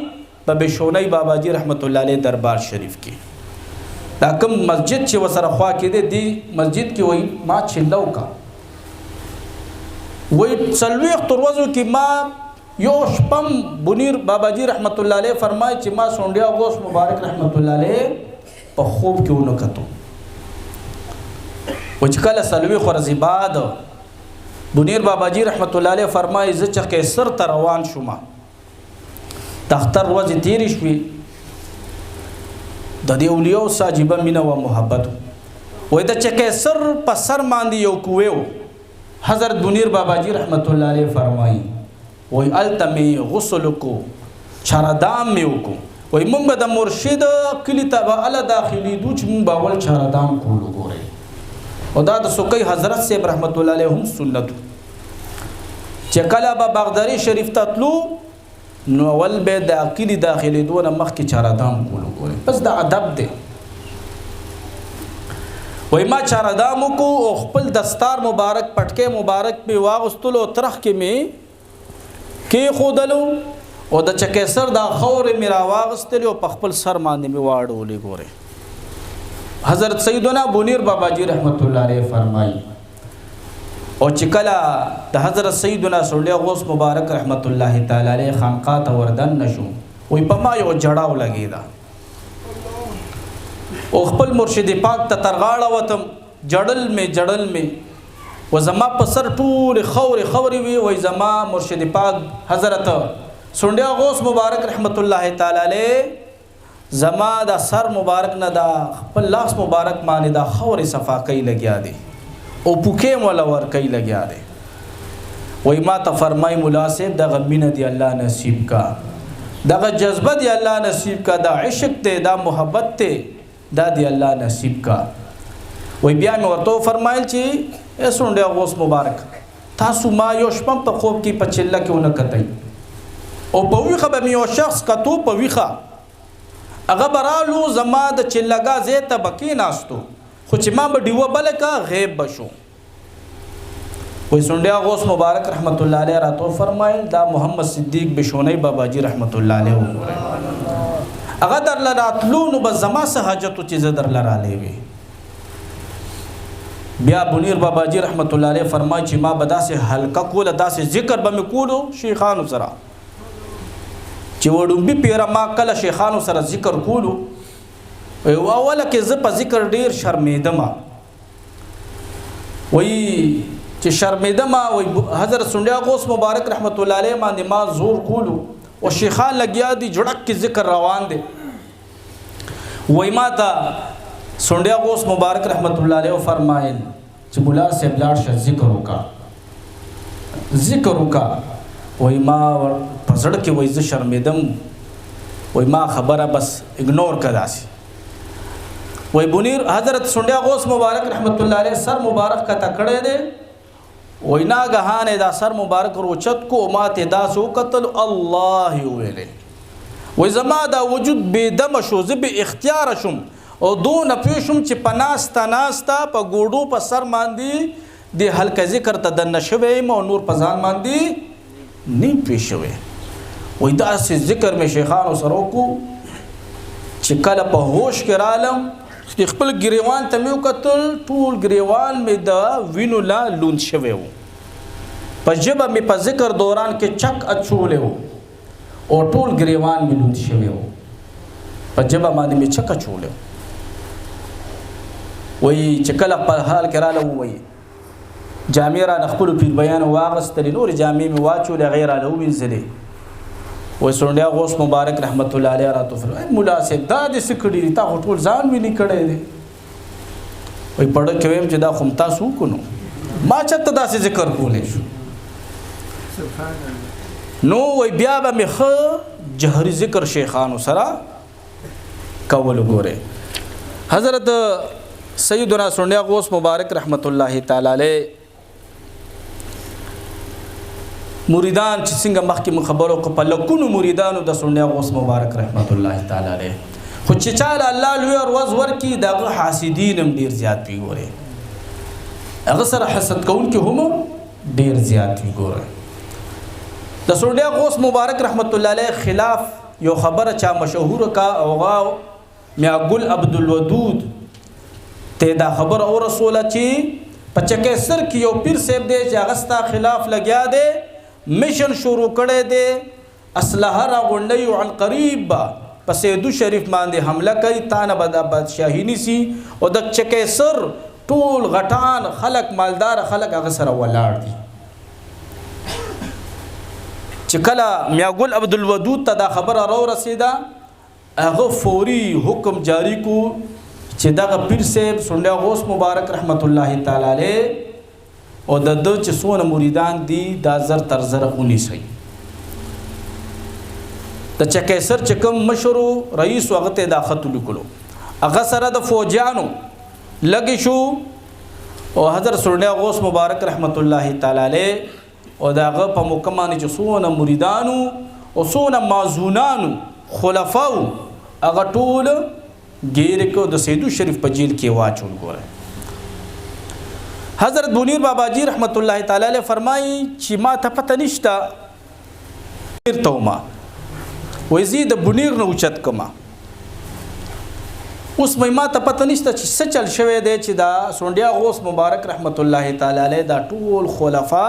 په بشونی باباجي رحمت الله علیه دربار شریف کې دا کوم مسجد چې ورسره خوا کې دی دې مسجد کې وایي ما چله وکړه. وایي 40 ورځو کې ما یو شپم بنیر باباجي رحمت الله علیه فرمایي چې ما سونډیا غوث مبارک رحمت الله علیه په خوب کې ونه کتو. و چې کله 40 ورځې بعد بنیر باباجي رحمت الله علیه فرمایي زه چې قیصر ته روان شوم، د اختر ورځې تېرې شوې، د دې اولیاو سره عجیبه مینه و محبت. وایي د چې قیصر په سر باندې یو کوې و، حضرت بنیر باباجي رحمت الله علیه فرمایي وایي هلته مې غسل وکړو، چاردام مې وکړو. وایي موږ به د مرشد کلي ته به هله داخلېدو چې موږ به اول چاردام کولو. ګورئ او دا د سوکی حضرت صاحب رحمت الله علیه هم سنت چې کله به بغدادي شریف ته تلو نو اول به د کلي داخلېدو نه مخکې چاردام کولو. ګورئ بس دا ادب دی. وایي ما چاردام وکړو او خپل دستار مبارک پټکې مبارک مې واغوستلو او ترخ کې مې کېښودلو او د چکېسر دا خاورې مې راواغستلې او په خپل سر باندې مې واړولې. ګورئ حضرت سیدنا بنیر باباجي رحمت الله علیه فرمایي او چې کله د حضرت سیدنا سونډیا غوث مبارک رحمت الله تعالی علیه خانقاه ته وردن نشو وایي په ما یو جړاو لګېده او خپل مرشد پاک ته تر غاړه وتم، جړل مې و زما په سر ټولې خورې وي. وایي زما مرشد پاک حضرت سونډیا غوث مبارک رحمت الله تعالی علیه زما دا سر مبارک نه دا خپل لاس مبارک باندې دا خورې صفاقۍ لګیا دی او پوکې مولا ورکۍ لګیا دی. وایي ما ته فرمایي ملا صاحب دغه مینه دی الله نصیب کا، دغه جذبه دی الله نصیب کا، دا عشق دی، دا محبت دی، دا دی الله نصیب کا. وایي بیا مې ورته فرمایل چې ای سونډیا غوث مبارک تاسو ما یو شپه په خوب کې په چله کې ونه کتئ او په ویښه به مې یو شخص کتو، په ویښه هغه به رالو زما د چلهګاه ځای ته به کېناستو خو چې ما به ډیوه بله کا غیب به شو. وایي سونډیا غوث مبارک رحمت الله علیه راته فرمایل دا محمد صدیق بشونی باباجي رحمت الله علیه وګورئ هغه در لراتلو نو به زما څه حاجت چې زه در لرالی وي. بیا منیر بابا جی رحمت الله علیه فرمایي چې ما به داسې حلقه کوله داسې ذکر به مې کولو شیخانو سره چې وډومبي پیره ما کله شیخانو سره ذکر کولو اوله کې زه په ذکر ډیر شرمېدم وایي چې شرمېدم وایي حضرت سنډیا غوث مبارک رحمت الله علیه باندې ما زور کولو او شیخان لګیا دي جړک کې ذکر روان دي. وایي ما ته سنډیا غوث مبارک رحمت الله علیه فرمایل چې مولا صاحب لاړ شه ذکر وکړه. وایي ما په زړه کې وایي زه شرمېدم وایي ما خبره بس اګنور کړه داسې. وایي منیر حضرت سنډیا غوث مبارک رحمت الله علیه سر مبارک کته کړی دی. وایي ناګهانه دا سر مبارک روچت کو ما ته داسې وکتل الله ویلې. وایي زما دا وجود بېدمه شو زه بې اختیاره شم او دونه پوه شم چې په ناسته په ګوډو په سر باندې د حلقه ذکر ته دننه شوی یم او نور په ځان باندې نه پوه شوی. وایي داسې ذکر مې شیخانو سره وکړو چې کله په هوش کې رالم خپل ګریوان ته مې وکتل ټول ګریوان مې د وینو لا لوند شوی و. په ژبه مې په ذکر دوران کې چک اچولی و او ټول ګریوان مې لوند شوی و. په ژبه باندې مې چک اچولی و. وایي چې کله په حال کې راله ووایي جامې رانه خپلو پیر بیانو واغېستلې نورې جامې مې واچولې هغې رانه ووینځلې. وایي سنډیا غوث مبارک رحمت الله علیه راته وفرمایل ملا صاحب دا دې څه کړي دي تا خو ټول ځان ویني کړی دی. وایي پړه کې ویم چې دا خو تاسو وکړو نو ما چېرته داسې ذکر کولی شو. نو وایي بیا به مې ښه جهري ذکر شیخانو سره کول. ګورئ حضرت سیدنا سنډیا غوث مبارک رحمت الله تعالی علیه مریدان چې څنګه مخکې خبرو کو په لکونو مریدانو د سنډیا غوث مبارک رحمت الله تعالی علیه خو چې چاله الله لوی ورځ ورکړي دغه حاسدین هم ډیر زیات وي. ګورئ هغه سره حسد کوونکي هم ډیر زیات وي. ګورئ د سنډیا غوث مبارک رحمت الله علیه خلاف یو خبره چا مشهور کا اوغا میا ګل عبدالودود ته دا خبر او رسوله چې په چکېسر کې یو پیر صاحب دی چې هغه ستا خلاف لګیا دی مشن شروع کړی دی اسلحه راغونډوي عن قریب په سیدو شریف باندې حمله کوي تا نه به دا بادشاهي نیسي او د چکېسر ټول غټان خلک مالدار خلک هغه سره ولاړ دي. چې کله میا ګل عبدالودود ته دا خبره رسېده هغه فوري حکم جاری کو چې دغه پیر صاحب سنډیا غوث مبارک رحمت الله تعالی علیه او د ده چې څونه مریدان دي دا زر تر زره ونیسئ. د چکېسر چې کوم مشرو رئیس هغه ته دا خط لیکلو هغه سره د فوجیانو لګې شو او حضرت سنډیا غوث مبارک رحمت الله تعالی علیه او د هغه په موقع باندې چې څونه مریدانو او څونه مازونانو خلفاو هغه ټول ګیرې کو د سیدو شریف په جیل کې واچول. ګوره حضرت منیر بابا جی رحمت الله تعالی علیه فرمایي چې ما ته پته نشته ته ما وایي زه د بنیر نه اوچت کما اوس ما ته پته نشته چې څه چل شوی دی چې دا سنډیا غوث مبارک رحمت الله تعالی علیه دا ټول خلفا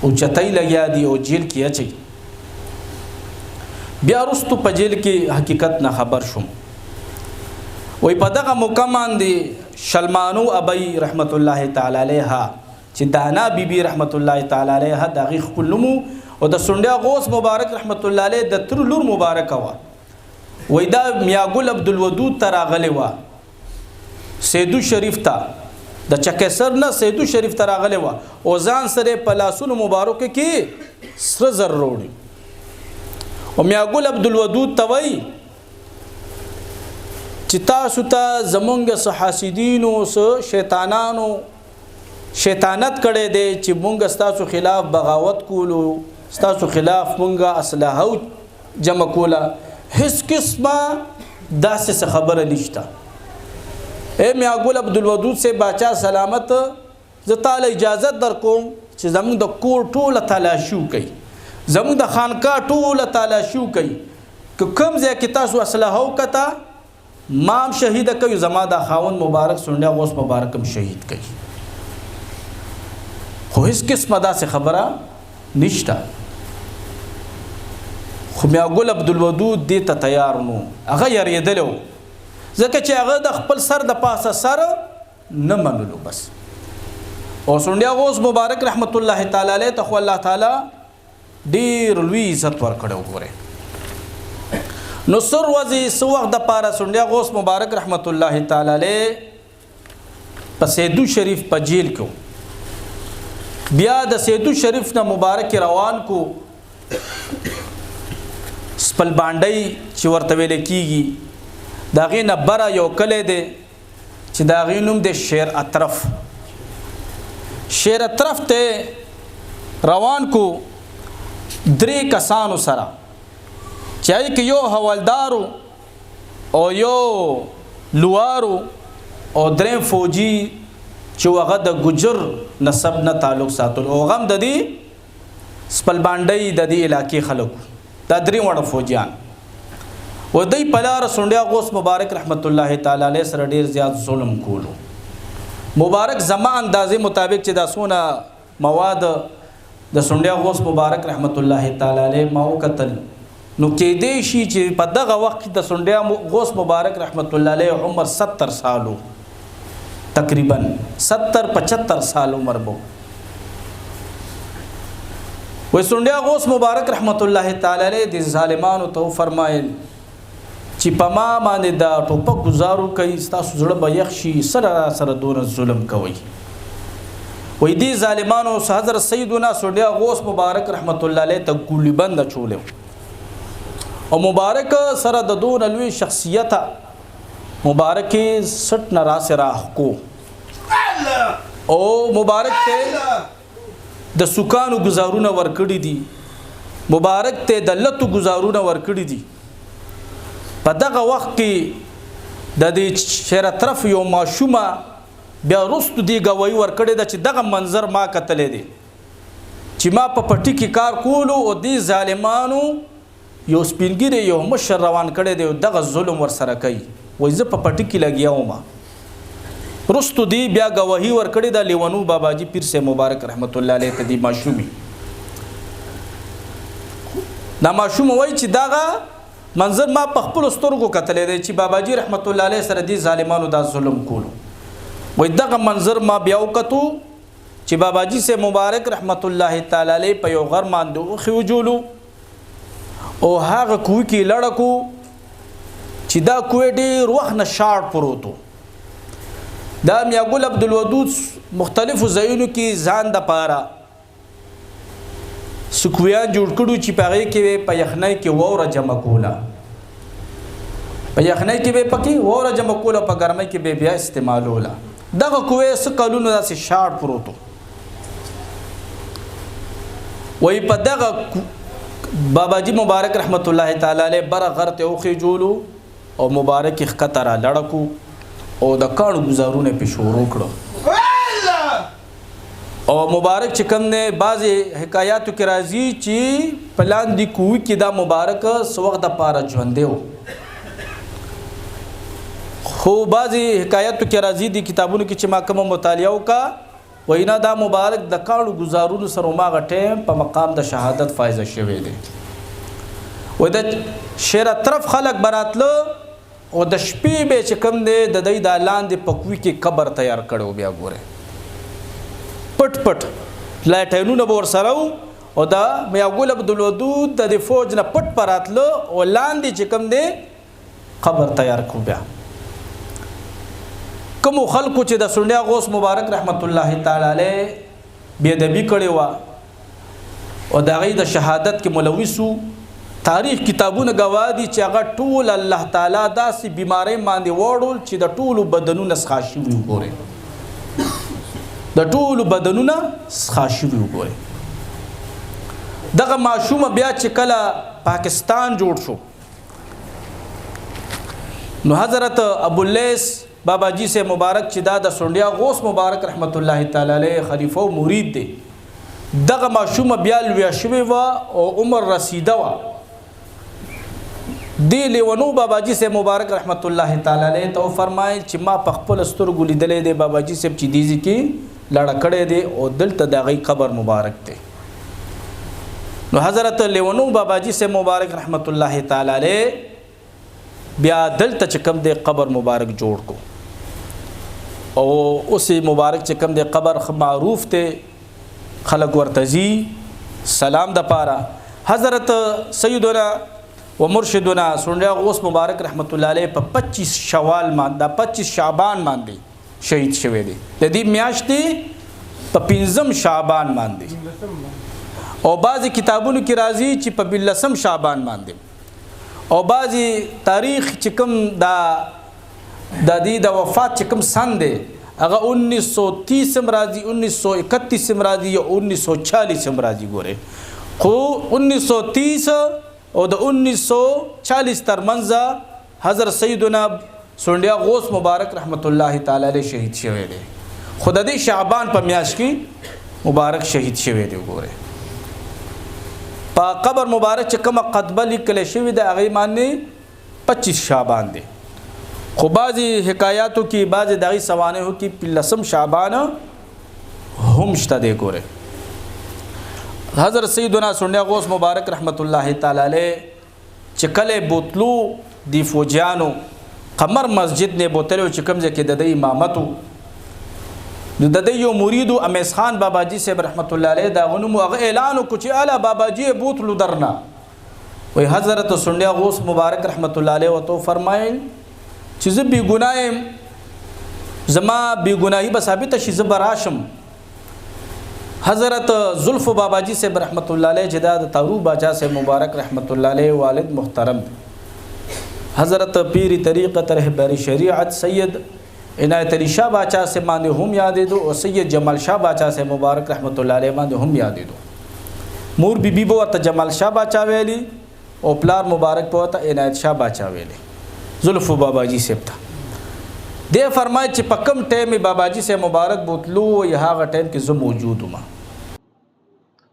اوچتای لګیا دي او جیل کې اچي. بیا وروسته په جیل کې حقیقت نه خبر شوم. وی په دغه موقع باندې شلمانو ابي رحمت الله تعالی علیها چې دانا بیبي رحمت الله تعالی علیها دغه خپل نوم او د سنډیا غوث مبارک رحمت الله علیه د تر لور مبارک وا وی دا میا ګل عبدالودود ته راغلی وا سیدو شریف ته د چکېسر نه سیدو شریف ته راغلی وا او ځان سره په لاسونو مبارک کې سره زر وروړي او میا ګل عبدالودود ته وی چې تاسو ته زمونږ حاسدینو شیطانانو شیطانت کړی دی چې مونږ ستاسو خلاف بغاوت کولو ستاسو خلاف مونږ اسلحه جمع کوله هیڅ قسمه داسې خبره نشته. اے میا ګل عبدالودود سے باچا سلامت زه تعالی اجازه در کوم چې زمونږ د کور ټوله تلاشي وکړي زمونږ د خانقاه ټوله تلاشي وکړي که کوم ځای کې تاسو اسلحه وکته مام شهید کوي زما دا خاون مبارک سنډیا غوث مبارک هم شهید کوي خو هیڅ قسمه داسې خبره نشته خو میا ګل عبدالودود دې ته تیار نو هغه یریدلی و ځکه چې هغه د خپل سر د پاسه سر نه منلو بس او سنډیا غوث مبارک رحمت الله تعالی علیه ته خو الله تعالی ډېر لوی عزت ورکړی وګورئ نو سر وځي څه وخت دپاره سنډیا غوث مبارک رحمت الله تعالی علیه په سیدو شریف په جیل کې بیا د سیدو شریف نه مبارک روان کو سپل باندې چې ورته ویل کیږي د هغې نه بره یو کلی دی چې د هغې نوم دی شیر اطرف شیر اطرف ته روان کو 3 کسانو سره چې هغې کې یو حوالدارو او یو لوارو او 3 فوجي چې هغه د ګجر نسب نه تعلق ساتل او هغه هم د دې سپل باندې د دې علاقې خلکو دا 3 وړه فوجیان و دوی په لاره سنډیا غوث مبارک رحمت الله تعالی علیه سره ډېر زیات ظلم کولو مبارک زما اندازې مطابق چې دا څونه مواد د سنډیا غوث مبارک رحمت الله تعالی علیه ما وکتل نو کېدی شي چې په دغه وخت کې د سنډیا غوث مبارک رحمت الله علیه عمر 70 سالو تقریبا 70-75 سال عمر بو وې سنډیا غوث مبارک رحمت الله تعالی علیه د ظالمانو ته فرمایل چې په ما باندې دا ټوپک گزارو کوي ستاسو زړه به یخ شي سره دونه ظلم کوي وې دې ظالمانو حضرت سیدنا سنډیا غوث مبارک رحمت الله علیه ته ګولې بند چولې او مبارک سره د دون لوی شخصیت مبارک سټ نه راس راخ کو او مبارک ته د سکانو گزارونه ورکړي دي مبارک ته د لتو گزارونه ورکړي دي په دغه وخت کې د دې شیر طرف یو ماشومه بیا رستو دی گواہی ورکړي ده چې دغه منظر ما کتلې دي چې ما په پټي کې کار کولو او دې ظالمانو یو سپینګری یو مشر روان کړي دی دغه ظلم ور سره کوي وای زه په پټي کې لګیاوم رستو دی بیا گواہی ورکړي د لیوانو باباجی پیر سے مبارک رحمت الله علیه ته دی ماشومی دا ماشوم وای چې دغه منظر ما په خپل سترګو کتلې دی چې باباجی رحمت الله علیه سره دی ظالمانو دا ظلم کولو وای دغه منظر ما بیا وکتو چې باباجی سے مبارک رحمت الله تعالی علیه په یو غر باندې خوجولو او هغه کوی کې لړکو چې دا کوی ډېر وخت نه شاړ پروتو دا میا ګل عبدالودود مختلفو ځایونو کې ځان د پاره سکویان جوړ کړو چې په هغې کې په یخنۍ کې واوره جمع کوله په یخنۍ کې به پکې واوره جمع کوله په ګرمۍ کې به بیا استعمالوله دغه کوی څه کلونو داسې شاړ پروتو وایي په دغه باباجی مبارک رحمت الله تعالی علیه بره غر ته وخېجولو او مبارک ښکته را لړکو او د کاڼو ګزارونه پې شروع کړو او مبارک چې کوم نه بعضې حکایاتو کې راځي چې په لاندې کوی کې دا مبارک څه وخت دپاره ژوندی و خو بعضې حکایاتو کې راځي دي کتابونو کې چې ما کومه مطالعه وکړه وایي نه دا مبارک د کاڼو ګزارونو سره هماغه ټیم په مقام د شهادت فایزه شوی دی وایي د شیر طرف خلک به راتله او د شپې به چې کوم دی د دوی دا لاندې په کوی کې قبر تیار کړی بیا ګورئ پټ پټ لایټینونه به ورسره و او د میا ګل عبدالودود د دې فوج نه پټ په راتله او لاندې چې کوم دی قبر تیار کړو بیا کومو خلکو چې د سنډیا غوث مبارک رحمت الله تعالی علیه بې ادبي کړې وه او د هغې د شهادت کې ملوثو تاریخ کتابونه گواه دي چې هغه ټول الله تعالی داسې بیمارۍ باندې وړول چې د ټولو بدنونه سخا شوي وګورئ د ټولو بدنونه سخا شوي وګورئ دغه ماشومه بیا چې کله پاکستان جوړ شو نو حضرت ابواللیث باباجی سے مبارک چې دا د سنډیا غوث مبارک رحمت الله تعالی علیه خلیفه او مرید دی دغه ماشومه بیا لویه شوې وه او عمر رسیده وه دی لیونو بابا جی سے مبارک رحمت الله تعالی علیہ تو فرمایي چې ما په خپل سترګو لیدلې دی بابا جی صاحب چې دیزي کې لړ کړې دی او دلته د غي قبر مبارک دی. نو حضرت لیونو بابا جی سے مبارک رحمت الله تعالی علیہ بیا دلته چې کوم دی قبر مبارک جوړ کو او اوسې مبارک چې کوم دی قبر معروف ته خلق ورتزي سلام د پاره حضرت سیدنا و مرشدنا سنډیا غوث مبارک رحمت الله علیه په 25 شوال باندې 25 شعبان باندې شهید شوی دی. د دې میاشتې په 15 شعبان باندې او بعضی کتابونو کې راځي چې په 12 شعبان باندې او بعضی تاریخ چې کوم د دې د وفات چې کوم سن دی هغه 1930 مرادي 1931 مرادي یا 1940 مرادي ګوره خو 1930 او د 1940 ترمنځ حضرت سیدنا سنډیا غوث مبارک رحمت الله تعالی علیہ شهید شوی دی. خود د شعبان په میاشت کې مبارک شهید شوی دی. ګوره په قبر مبارک چې کومه قطبه لیکل شوی دی هغه معنی 25 شعبان دی. خو بعضی حکایاتو کې بعضی دغه سوانحو کې 15 شعبان هم شته دی. ګوره حضرت سیدنا سنډیا غوث مبارک رحمت الله تعالی علیہ چې کله بوتلو دی فوجیانو قمر مسجد نه بوتلو چې کوم ځکه د امامتو د یو مرید امیس خان بابا جی صاحب رحمت الله علیہ دا غنمو اعلان کو چې اعلی بابا جی بوتلو درنا وی حضرت سنډیا غوث مبارک رحمت الله علیہ وتو فرمایل چې زه بی ګنایم زما بی ګناهی به ثابت شي زه براشم. حضرت زلف بابا جی سے رحمت اللہ علیہ جداد تارو باچا سے مبارک رحمت اللہ علیہ والد محترم حضرت پیری طریقت رہبر شریعت سید عنایت علی شاہ باچا سے ماندے ہم یادے دو اور سید جمال شاہ باچا سے مبارک رحمت اللہ علیہ ماندے ہم یادے دو. مور بی بی بو تا جمال شاہ باچا ویلی اور پلار مبارک پو تا عنایت شاہ باچا ویلی زلف بابا جی سے تھا دے فرمائے چې پکم ٹیم بابا جی سے مبارک بوتلو یہاں کا ٹیم کی زم موجود ہوں.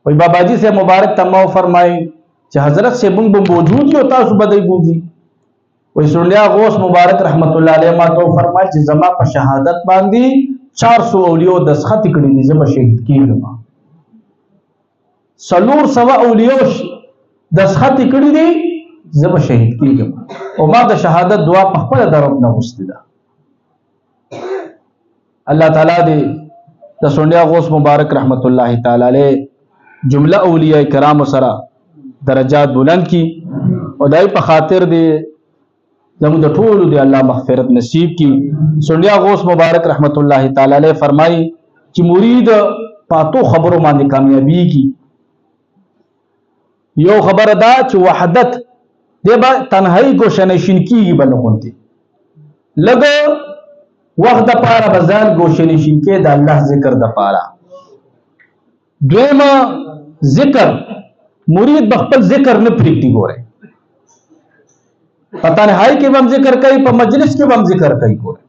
وی بابا جی سے مبارک تمام فرمائے چې حضرت سے بنگ موجود ہو تاسو بدئی بوجی. وی سنډیا غوث مبارک رحمت اللہ علیہ ما تو فرمائے چې زما په شهادت باندې 400 اولیاء دسخط کړي دي زما شهید کیږم 400 اولیاء دسخط کړي دي زما شهید کیږم او ما د شهادت دعا په خپل درو نه غوښتي ده. اللہ تعالیٰ دے د سنډیا غوث مبارک رحمت اللہ تعالی علیہ جملہ اولیاء کرام سره درجات بلند کی او دای په خاطر دے زموږ د ټولو دی الله مغفرت نصیب کی. سنډیا غوث مبارک رحمت اللہ تعالی علیہ فرمائی چې مرید پاتو خبرو باندې کامیابی کی. یو خبر دا چې وحدت دی با تنهایی گوشنشین کیږي بلغونتی لګو وقت د پاره بزان گوشنشین کې د الله ذکر د پاره. دویم ذکر مرید بخپل ذکر نه پریږدي. ګوره پتا نه هاي کې هم ذکر کوي په مجلس کې هم ذکر کوي. ګوره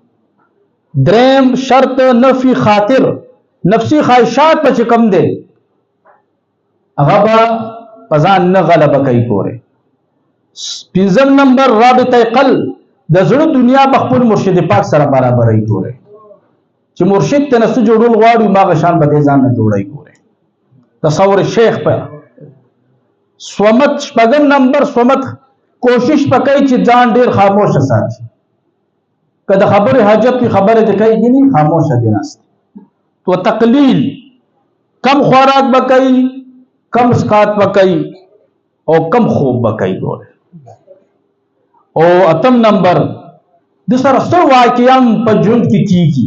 دریم شرط نفی خاطر نفسی خواہشات په کم دي هغه به پزان نه غلبه کوي. ګوره 5 نمبر رابطه قلب د زړه دنیا بخپل مرشد پاک سره برابرای. ګوره چې مرشد ته نس جوړول غواړي ما غشان به ځان نه جوړای. ګوره تصور شیخ په صمت 5 نمبر صمت کوشش پکای چې ځان ډیر خاموش ساتي. کله خبره حاجت کی خبره ده کوي نه خاموش دي ناست. تو تقلیل کم خوراک بکای کم اسقات بکای او کم خوب بکای. ګوره او اتم نمبر د سره ستو واقعام په ژوند کې کیږي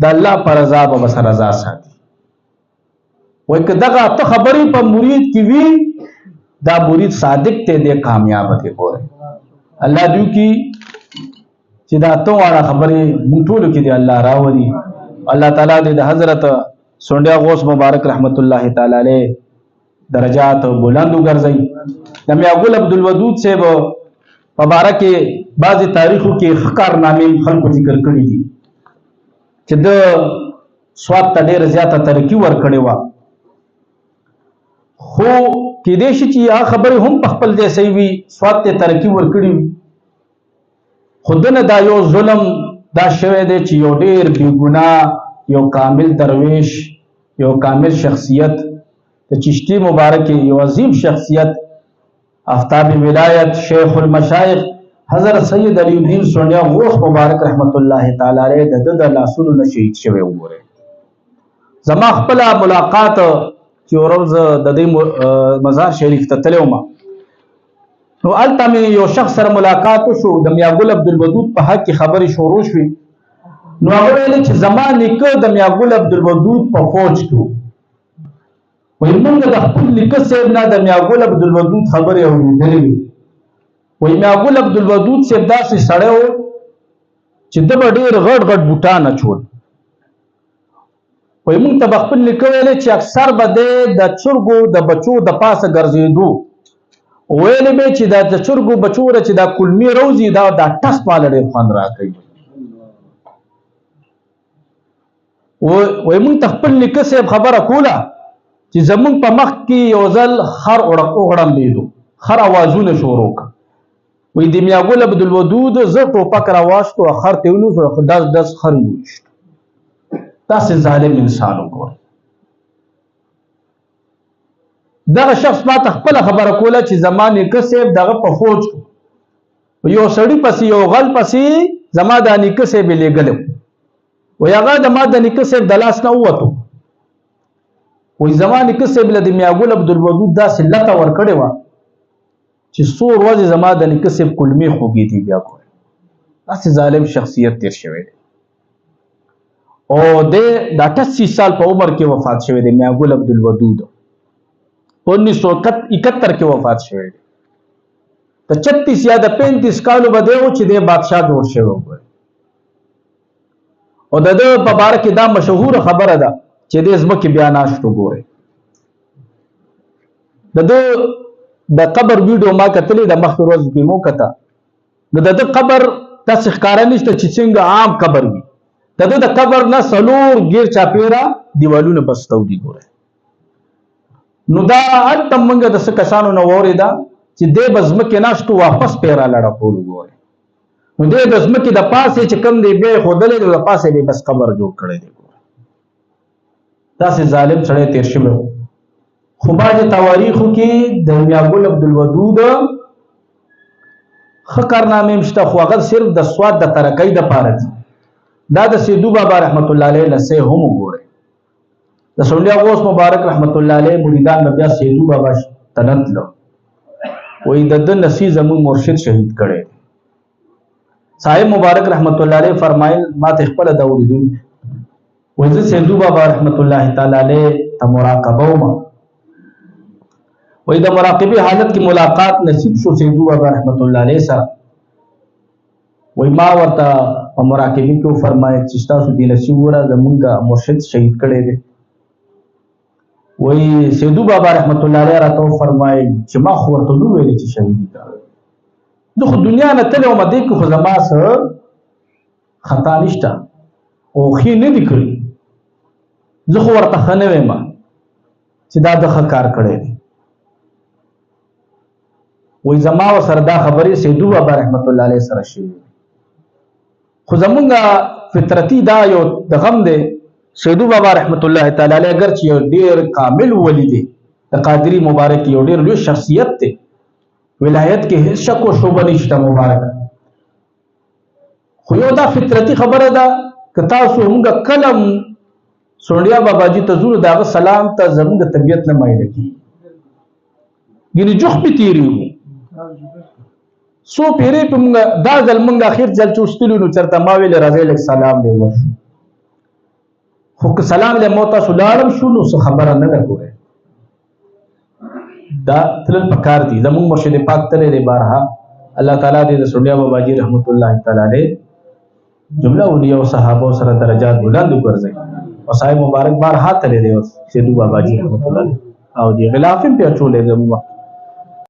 د الله پر رضا او بس رضا ساتي. وای که دغه ته خبرې په مرید کې وی دا مرید صادق ته دی کامیاب دی. ګوره الله دې کی چې دا ته واړه خبرې مونږ ټول کې دی الله راولي. الله تعالی دې د حضرت سنډیا غوث مبارک رحمت الله تعالی علیہ درجات بلند وګرځي. د میاګل عبدالودود صاحب مبارک بعضی تاریخو کې کارنامې خلکو ذکر کړی دي چې د سواد ته ډېر زیاته ترقي ورکړې وه خو کېدای شي چې هغه خبرې هم په خپل ځای صحیح وي، سواد ته ترقي ورکړي وي، خو دنه دا یو ظلم دا شوی دی چې یو ډېر بېګناه یو کامل درویش یو کامل شخصیت د چشتي مبارک یو عظیم شخصیت آفتاب ولایت شیخ المشایخ حضرت سید علی الدین سونیا غوث مبارک رحمت الله تعالی علیه د لاسونو نه شهید شوی وګورئ. زما خپله ملاقات چې ورځ د دې مزار شریف ته تللی وم، نو هلته مې یو شخص سره ملاقات وشو، د میاګل عبدالودود په حق کې خبرې شروع شوې. نو هغه ویلې چې زما نیکه د میاګل عبدالودود په فوج کې و. وایي موږ د خپل نیکه صاحب نه د میاګل عبدالودود خبرې اورېدلې وې. وایي میاګل عبدالودود صاحب داسې سړی و چې ده به ډېر غټ غټ بوټان اچول. وایي موږ ته به خپل نیکه ویلې چې اکثر به دی د چرګو د بچو د پاسه ګرځېدو، ویلې به چې دا د چرګو بچو چې دا کلمې روزي دا ټس ماله ډېر خوند راکوي. وایي موږ ته خپل نیکه صاحب خبره کوله چې زمونږ په مخ کې یو ځل خر وغړمبېدو، خر اوازونه شروع کړه. وایي د میاګل عبدالودود زه ټوپک راواستو خر ته ونیسو، دس خر وویشت. داسې ظالم انسان وګورئ. دغه شخص ما ته خپله خبره کوله چې زما نیکه صاحب دغه په فوج کې یو سړي پسې یو غل پسې زما دا نیکه صاحب یې لېږلی و. وایي هغه د ما د نیکه صاحب د لاس نه ووتو. وایي زما نیکه صاحب له د میاګل عبدالودود داسې لته ورکړې وه چې څو ورځې زما د نیکه صاحب کلمې خوږېدې. بیا ګورئ داسې ظالم شخصیت تېر شوی دی او د 88 سال په عمر کې وفات شوی دی. میاګل عبدالودود 1971 کې وفات شوی دی. د 36 یا د 35 کالو به دی و چې دی بادشاه جوړ شوی و. او د ده په باره کې دا مشهوره خبره ده چې دی ځمکې بیا ناشت وګورئ. د ده د قبر ویډیو ما کتلې د مخکې ورځو کې مو کته. نو د ده قبر داسې ښکاره نشته چې څنګه عام قبر وي. د ده د قبر نه څلور ګیر چاپېره دیوالونه بستو دي. ګورئ نو دا هلته موږ د څه کسانو نه واورېده چې دی به ځمکې ناشتو واپس پې را لړه کولو. ګورئ نو دی د ځمکې د پاسې چې کوم دی بیا یې ښودلی دی، د پاسې به یې بس قبر جوړ کړی دی. داسې ظالم سړی تېر شوی و. خو بعضې تواریخو کې د میاګل عبدالودود ښه کارنامې هم شته، خو هغه صرف د سواد د ترقۍ دپاره دي. دا د سیدو بابا رحمت الله علیه لسی هم وګورئ. د سونډیا غوث مبارک رحمت الله علیه مریدان به بیا سیدو بابا ته نه تلو. وایي د ده نصیح زموږ مرشد شهید کړی دی. صاحب مبارک رحمت الله علیه فرمایل ما ته خپله دا اورېدونکي وایي زه سیدو بابا رحمت الله تعالی علیه ته مراقبه وم. وایي د مراقبې حالت کې ملاقات نصیب شو سیدو بابا رحمت الله علیه سره. وایي ما ورته په مراقبې کې وفرمایل چې ستاسو دې نصیب وره زمونږ مرشد شهید کړی دی. وایي سیدو بابا رحمت الله علیه راته وفرمایل چې ما خو ورته وویلې چې شهیدي کړه. زه خو دنیا نه تللی وم، دې کې خو زما څه خطا نشته او ښې نه دي کړي. زه خو ورته ښه نه ویم چې دا ده ښه کار کړی دی. وایي زما ورسره دا خبرې سیدو بابا رحمت الله علیه سره شوي. خو زمونږ فطرتي دا یو د غم دی. سیدو بابا رحمت الله تعالی علیه اگر چې یو ډېر کامل ولی دی، د قادري مبارک یو ډېر لوی شخصیت دی، ولایت کې هیڅ شک و شبهه نشته مبارک. خو یو دا فطرتي خبره ده که تاسو موږ کله سونډیا باباجي ته ځو د هغه سلام ته زموږ طبیعت نه مایله کېږي. ګینې جوخ پې تېرېږو څو پیرې په موږ دا ځل موږ اخر ځل چې وستلو نو چېرته ما ویلې راځئ لږ سلام دی وشو. خو که سلام دی مو تاسو لاړم شو نو څه خبره نه ده. ګورئ دا تلل پکار دي. زموږ مرشد پاک تللی دی بارها. الله تعالی دې د سونډیا باباجي رحمت الله تعالی علیه جمله اولیاء او صحابه سره درجات بلند وګرځوي. او صاحب مبارک بارها تللی دی سیدو باباجي رحمت الله علیه او دې غلاف هم پې اچولی زموږ